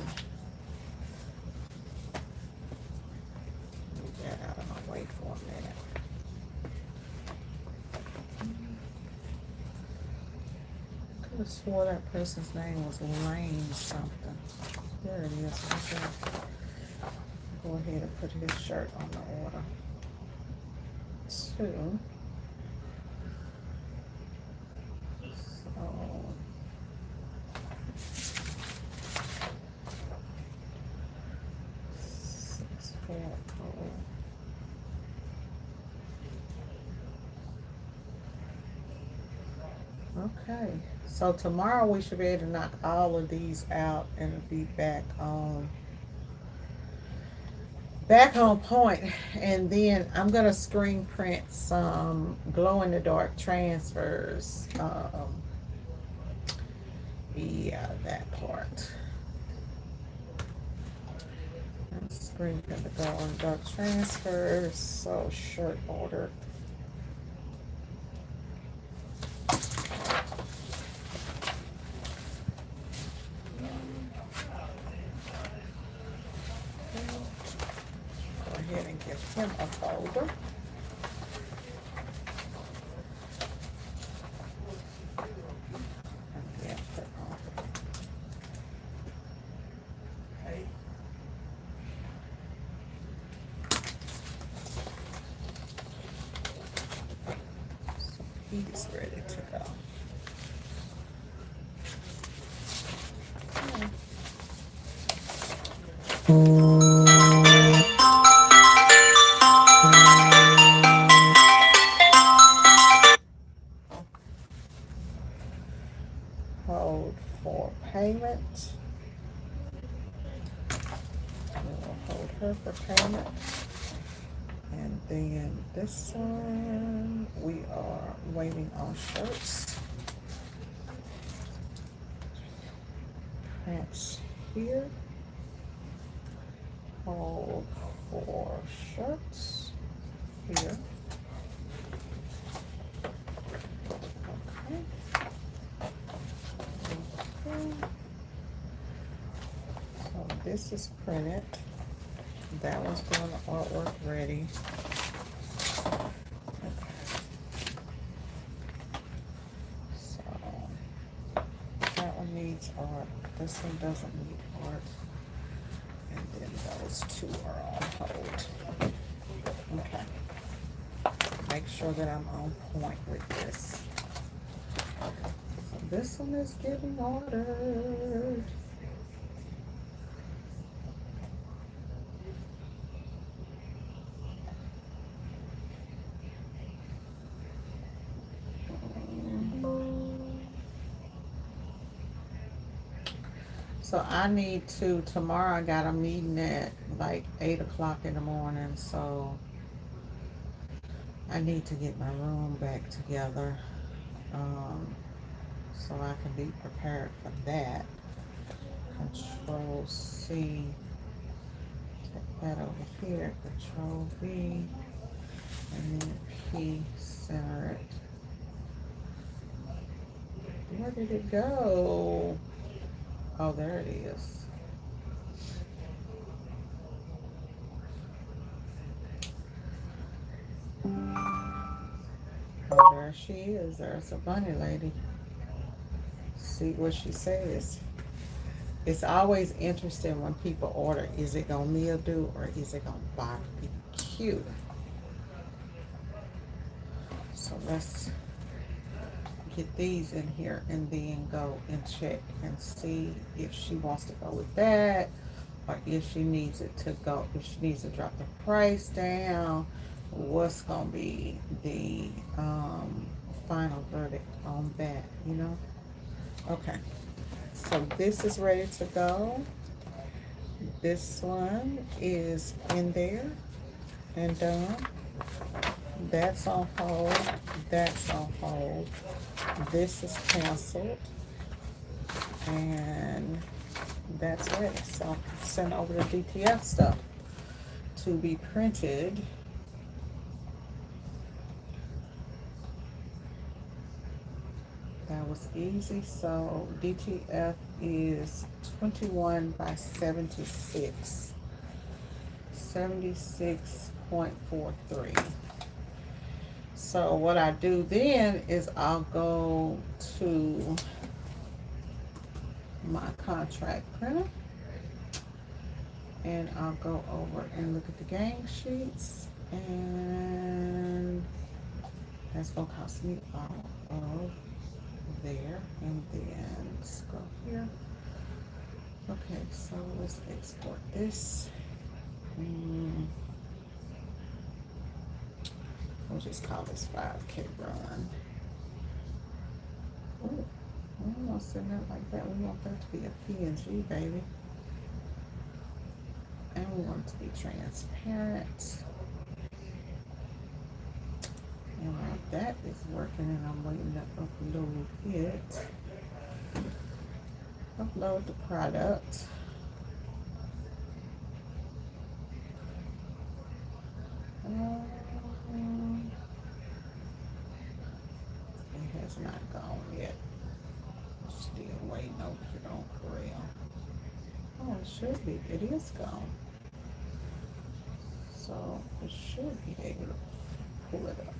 Move that out of my way for a minute. Could have swore that person's name was Lane something. There it is. Okay. Go ahead and put his shirt on the order. 2. So 640. Okay, so tomorrow we should be able to knock all of these out and be back on point. And then I'm gonna screen print some glow in the dark transfers. Yeah, that part. Screen print the glow in the dark transfers. So shirt order. Go ahead and give him a folder. Yeah, put on. So he's ready to go. Hold for payment. We'll hold her for payment. And then this one, we are waiting on shirts. Prints here. Hold for shirts here. Okay. So this is printed. That one's going to artwork ready. Okay. So that one needs art. This one doesn't need art. And then those two are on hold. Okay. Make sure that I'm on point with this. So this one is getting ordered. So I need to, tomorrow I got a meeting at like 8 o'clock in the morning, so I need to get my room back together, so I can be prepared for that. Control C, take that over here, Control V, and then P, center it. Where did it go? Oh, there it is. Oh, there she is. There's a bunny lady. See what she says. It's always interesting when people order, is it gonna mildew or is it gonna be cute? So let's get these in here and then go and check and see if she wants to go with that, or if she needs it to go, if she needs to drop the price down, what's gonna be the final verdict on that, you know? Okay, so this is ready to go. This one is in there and done. That's on hold. That's on hold. This is canceled. And that's ready. So send over the DTF stuff to be printed. That was easy. So DTF is 21 by 76. 76.43. So what I do then is I'll go to my contract printer and I'll go over and look at the gang sheets, and That's gonna cost me all of there. And then let's go here. Okay, so let's export this. Mm, we'll just call this 5K run. Ooh, we don't want to send that like that. We want that to be a PNG, baby. And we want it to be transparent. And while that is working and I'm waiting to upload it, upload the product. It has not gone yet. Still waiting over here on Corel. Oh, it should be. It is gone. So it should be able to pull it up.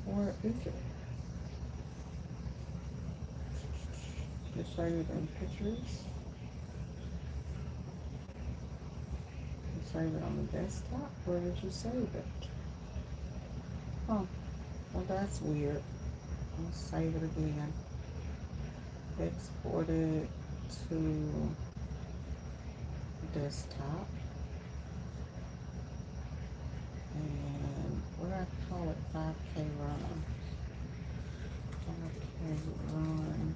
Where is it? You save it in pictures. You save it on the desktop. Where did you save it? Huh. Well, that's weird. I'll save it again. Export it to desktop. And what do I call it? 5K run. 5K run.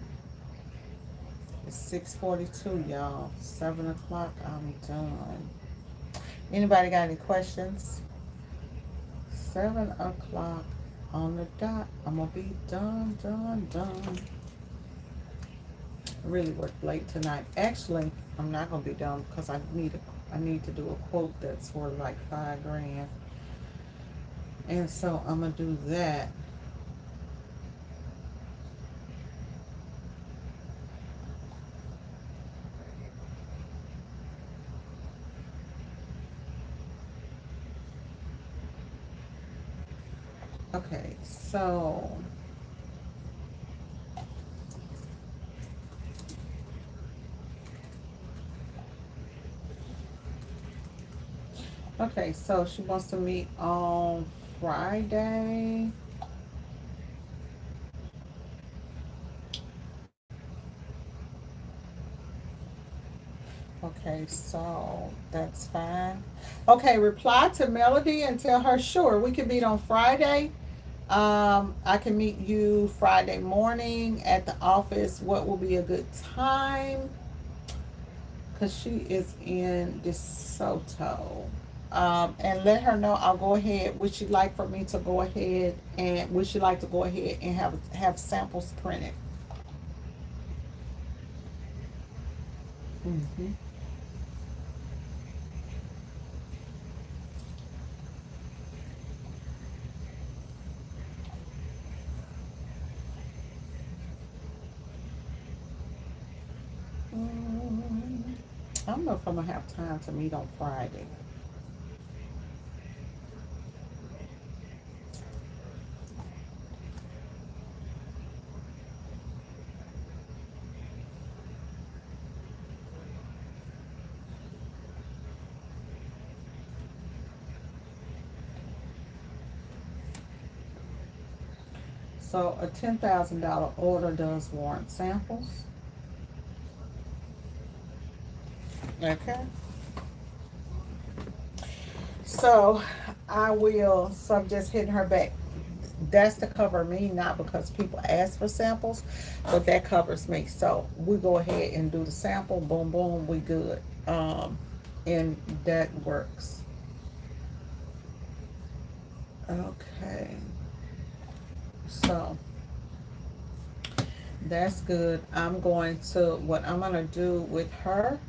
It's 6:42, y'all. 7 o'clock, I'm done. Anybody got any questions? 7 o'clock on the dot. I'm gonna be done. I really worked late tonight. Actually, I'm not gonna be done because I need to do a quote that's for like $5,000. And so I'm gonna do that. Okay, so she wants to meet on Friday. Okay, so that's fine. Okay, reply to Melody and tell her, sure, we can meet on Friday. I can meet you Friday morning at the office. What will be a good time? Because she is in DeSoto. And let her know I'll go ahead. Would she like for me to go ahead and would she like to go ahead and have samples printed? Mm-hmm. Mm, I don't know if I'm gonna have time to meet on Friday. So a $10,000 order does warrant samples. Okay. So I will, so I'm just hitting her back. That's to cover me, not because people ask for samples, but that covers me. So we go ahead and do the sample, boom, boom, we good. And that works. Okay. So that's good. What I'm going to do with her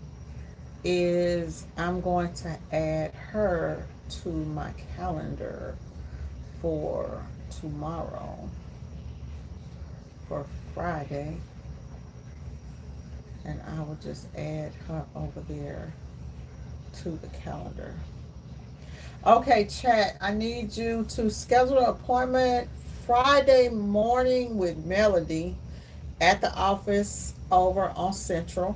is I'm going to add her to my calendar for tomorrow, for Friday, and I will just add her over there to the calendar. Okay, chat, I need you to schedule an appointment Friday morning with Melody at the office over on Central.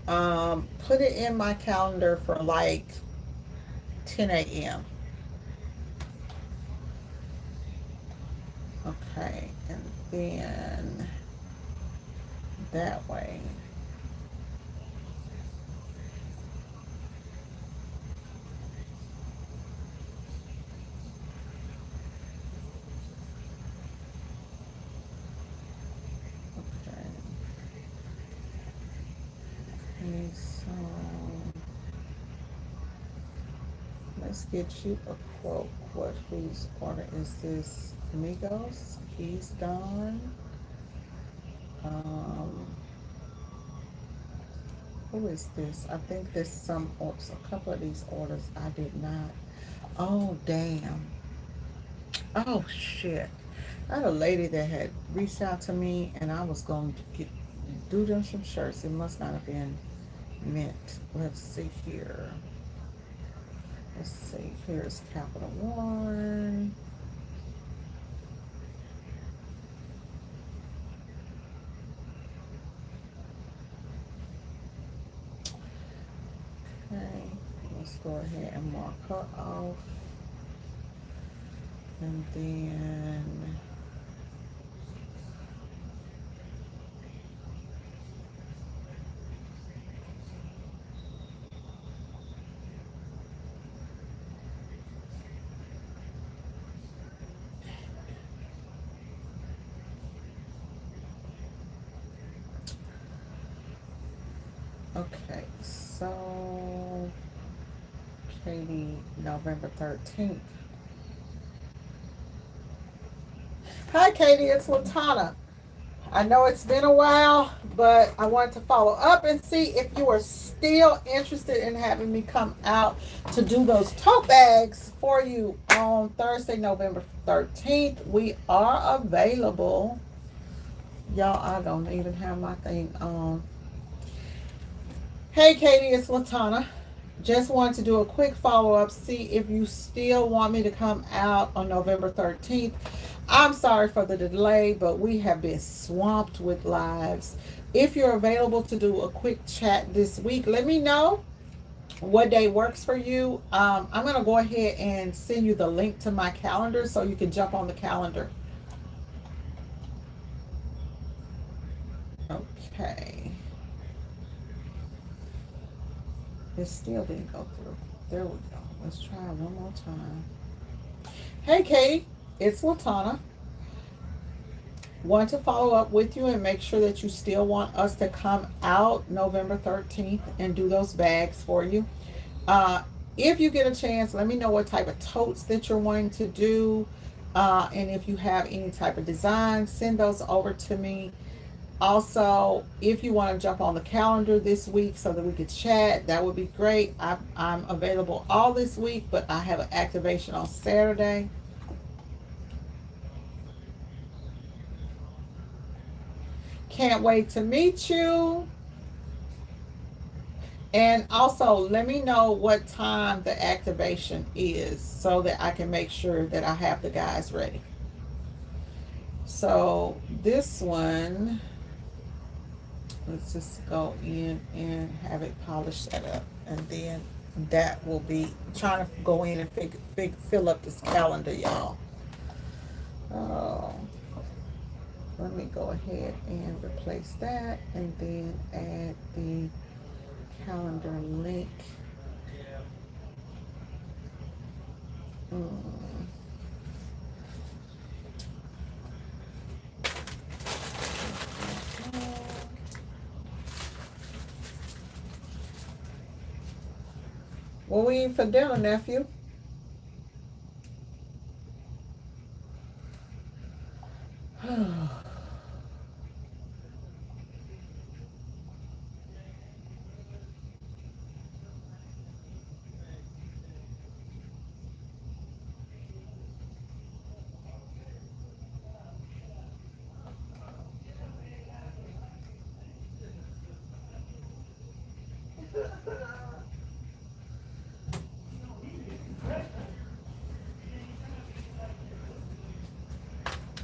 Put it in my calendar for like 10 a.m. Okay, and then that way. Okay. Okay, so let's get you a quote. What whose order is this? Amigos? He's done. Um, who is this? I think there's a couple of these orders I did not. Oh damn. Oh shit. I had a lady that had reached out to me and I was going to do them some shirts. It must not have been meant. Let's see here. Let's see. Here's Capital One. Okay. Let's go ahead and mark her off. And then okay, so Katie, November 13th. Hi Katie, it's Latana. I know it's been a while, but I wanted to follow up and see if you are still interested in having me come out to do those tote bags for you on Thursday, November 13th. We are available. Y'all, I don't even have my thing on. Hey Katie, it's Latana. Just wanted to do a quick follow up, see if you still want me to come out on November 13th. I'm sorry for the delay, but we have been swamped with lives. If you're available to do a quick chat this week, let me know what day works for you. I'm going to go ahead and send you the link to my calendar so you can jump on the calendar. Okay. It still didn't go through. There we go. Let's try one more time. Hey, Katie, it's Latana. Want to follow up with you and make sure that you still want us to come out November 13th and do those bags for you. Uh, if you get a chance, let me know what type of totes that you're wanting to do. And if you have any type of design, send those over to me. Also, if you want to jump on the calendar this week so that we could chat, that would be great. I'm available all this week, but I have an activation on Saturday. Can't wait to meet you. And also, let me know what time the activation is so that I can make sure that I have the guys ready. So, this one, let's just go in and have it polished that up. And then that will be trying to go in and fill up this calendar, y'all. Oh. Let me go ahead and replace that and then add the calendar link. What we eat for dinner, nephew?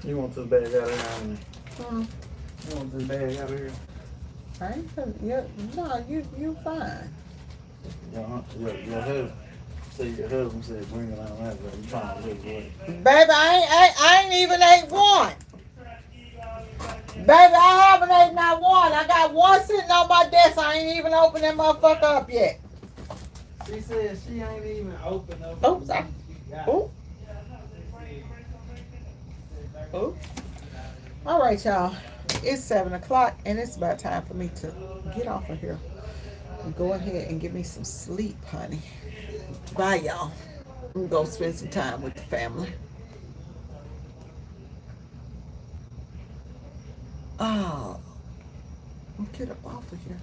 You want this bag out of here? Hmm. You want this bag out of here? I ain't you, no, you fine. Yeah, yeah, So your husband said, bring it on that, but you trying to look good. Baby, I ain't even ate one. Baby, I haven't ate not one. I got one sitting on my desk. I ain't even opened that motherfucker up yet. She said she ain't even open up. Oops. Ooh. Ooh. All right, y'all. It's 7 o'clock, and it's about time for me to get off of here and go ahead and get me some sleep, honey. Bye, y'all. I'm going to go spend some time with the family. Oh, get up off of here.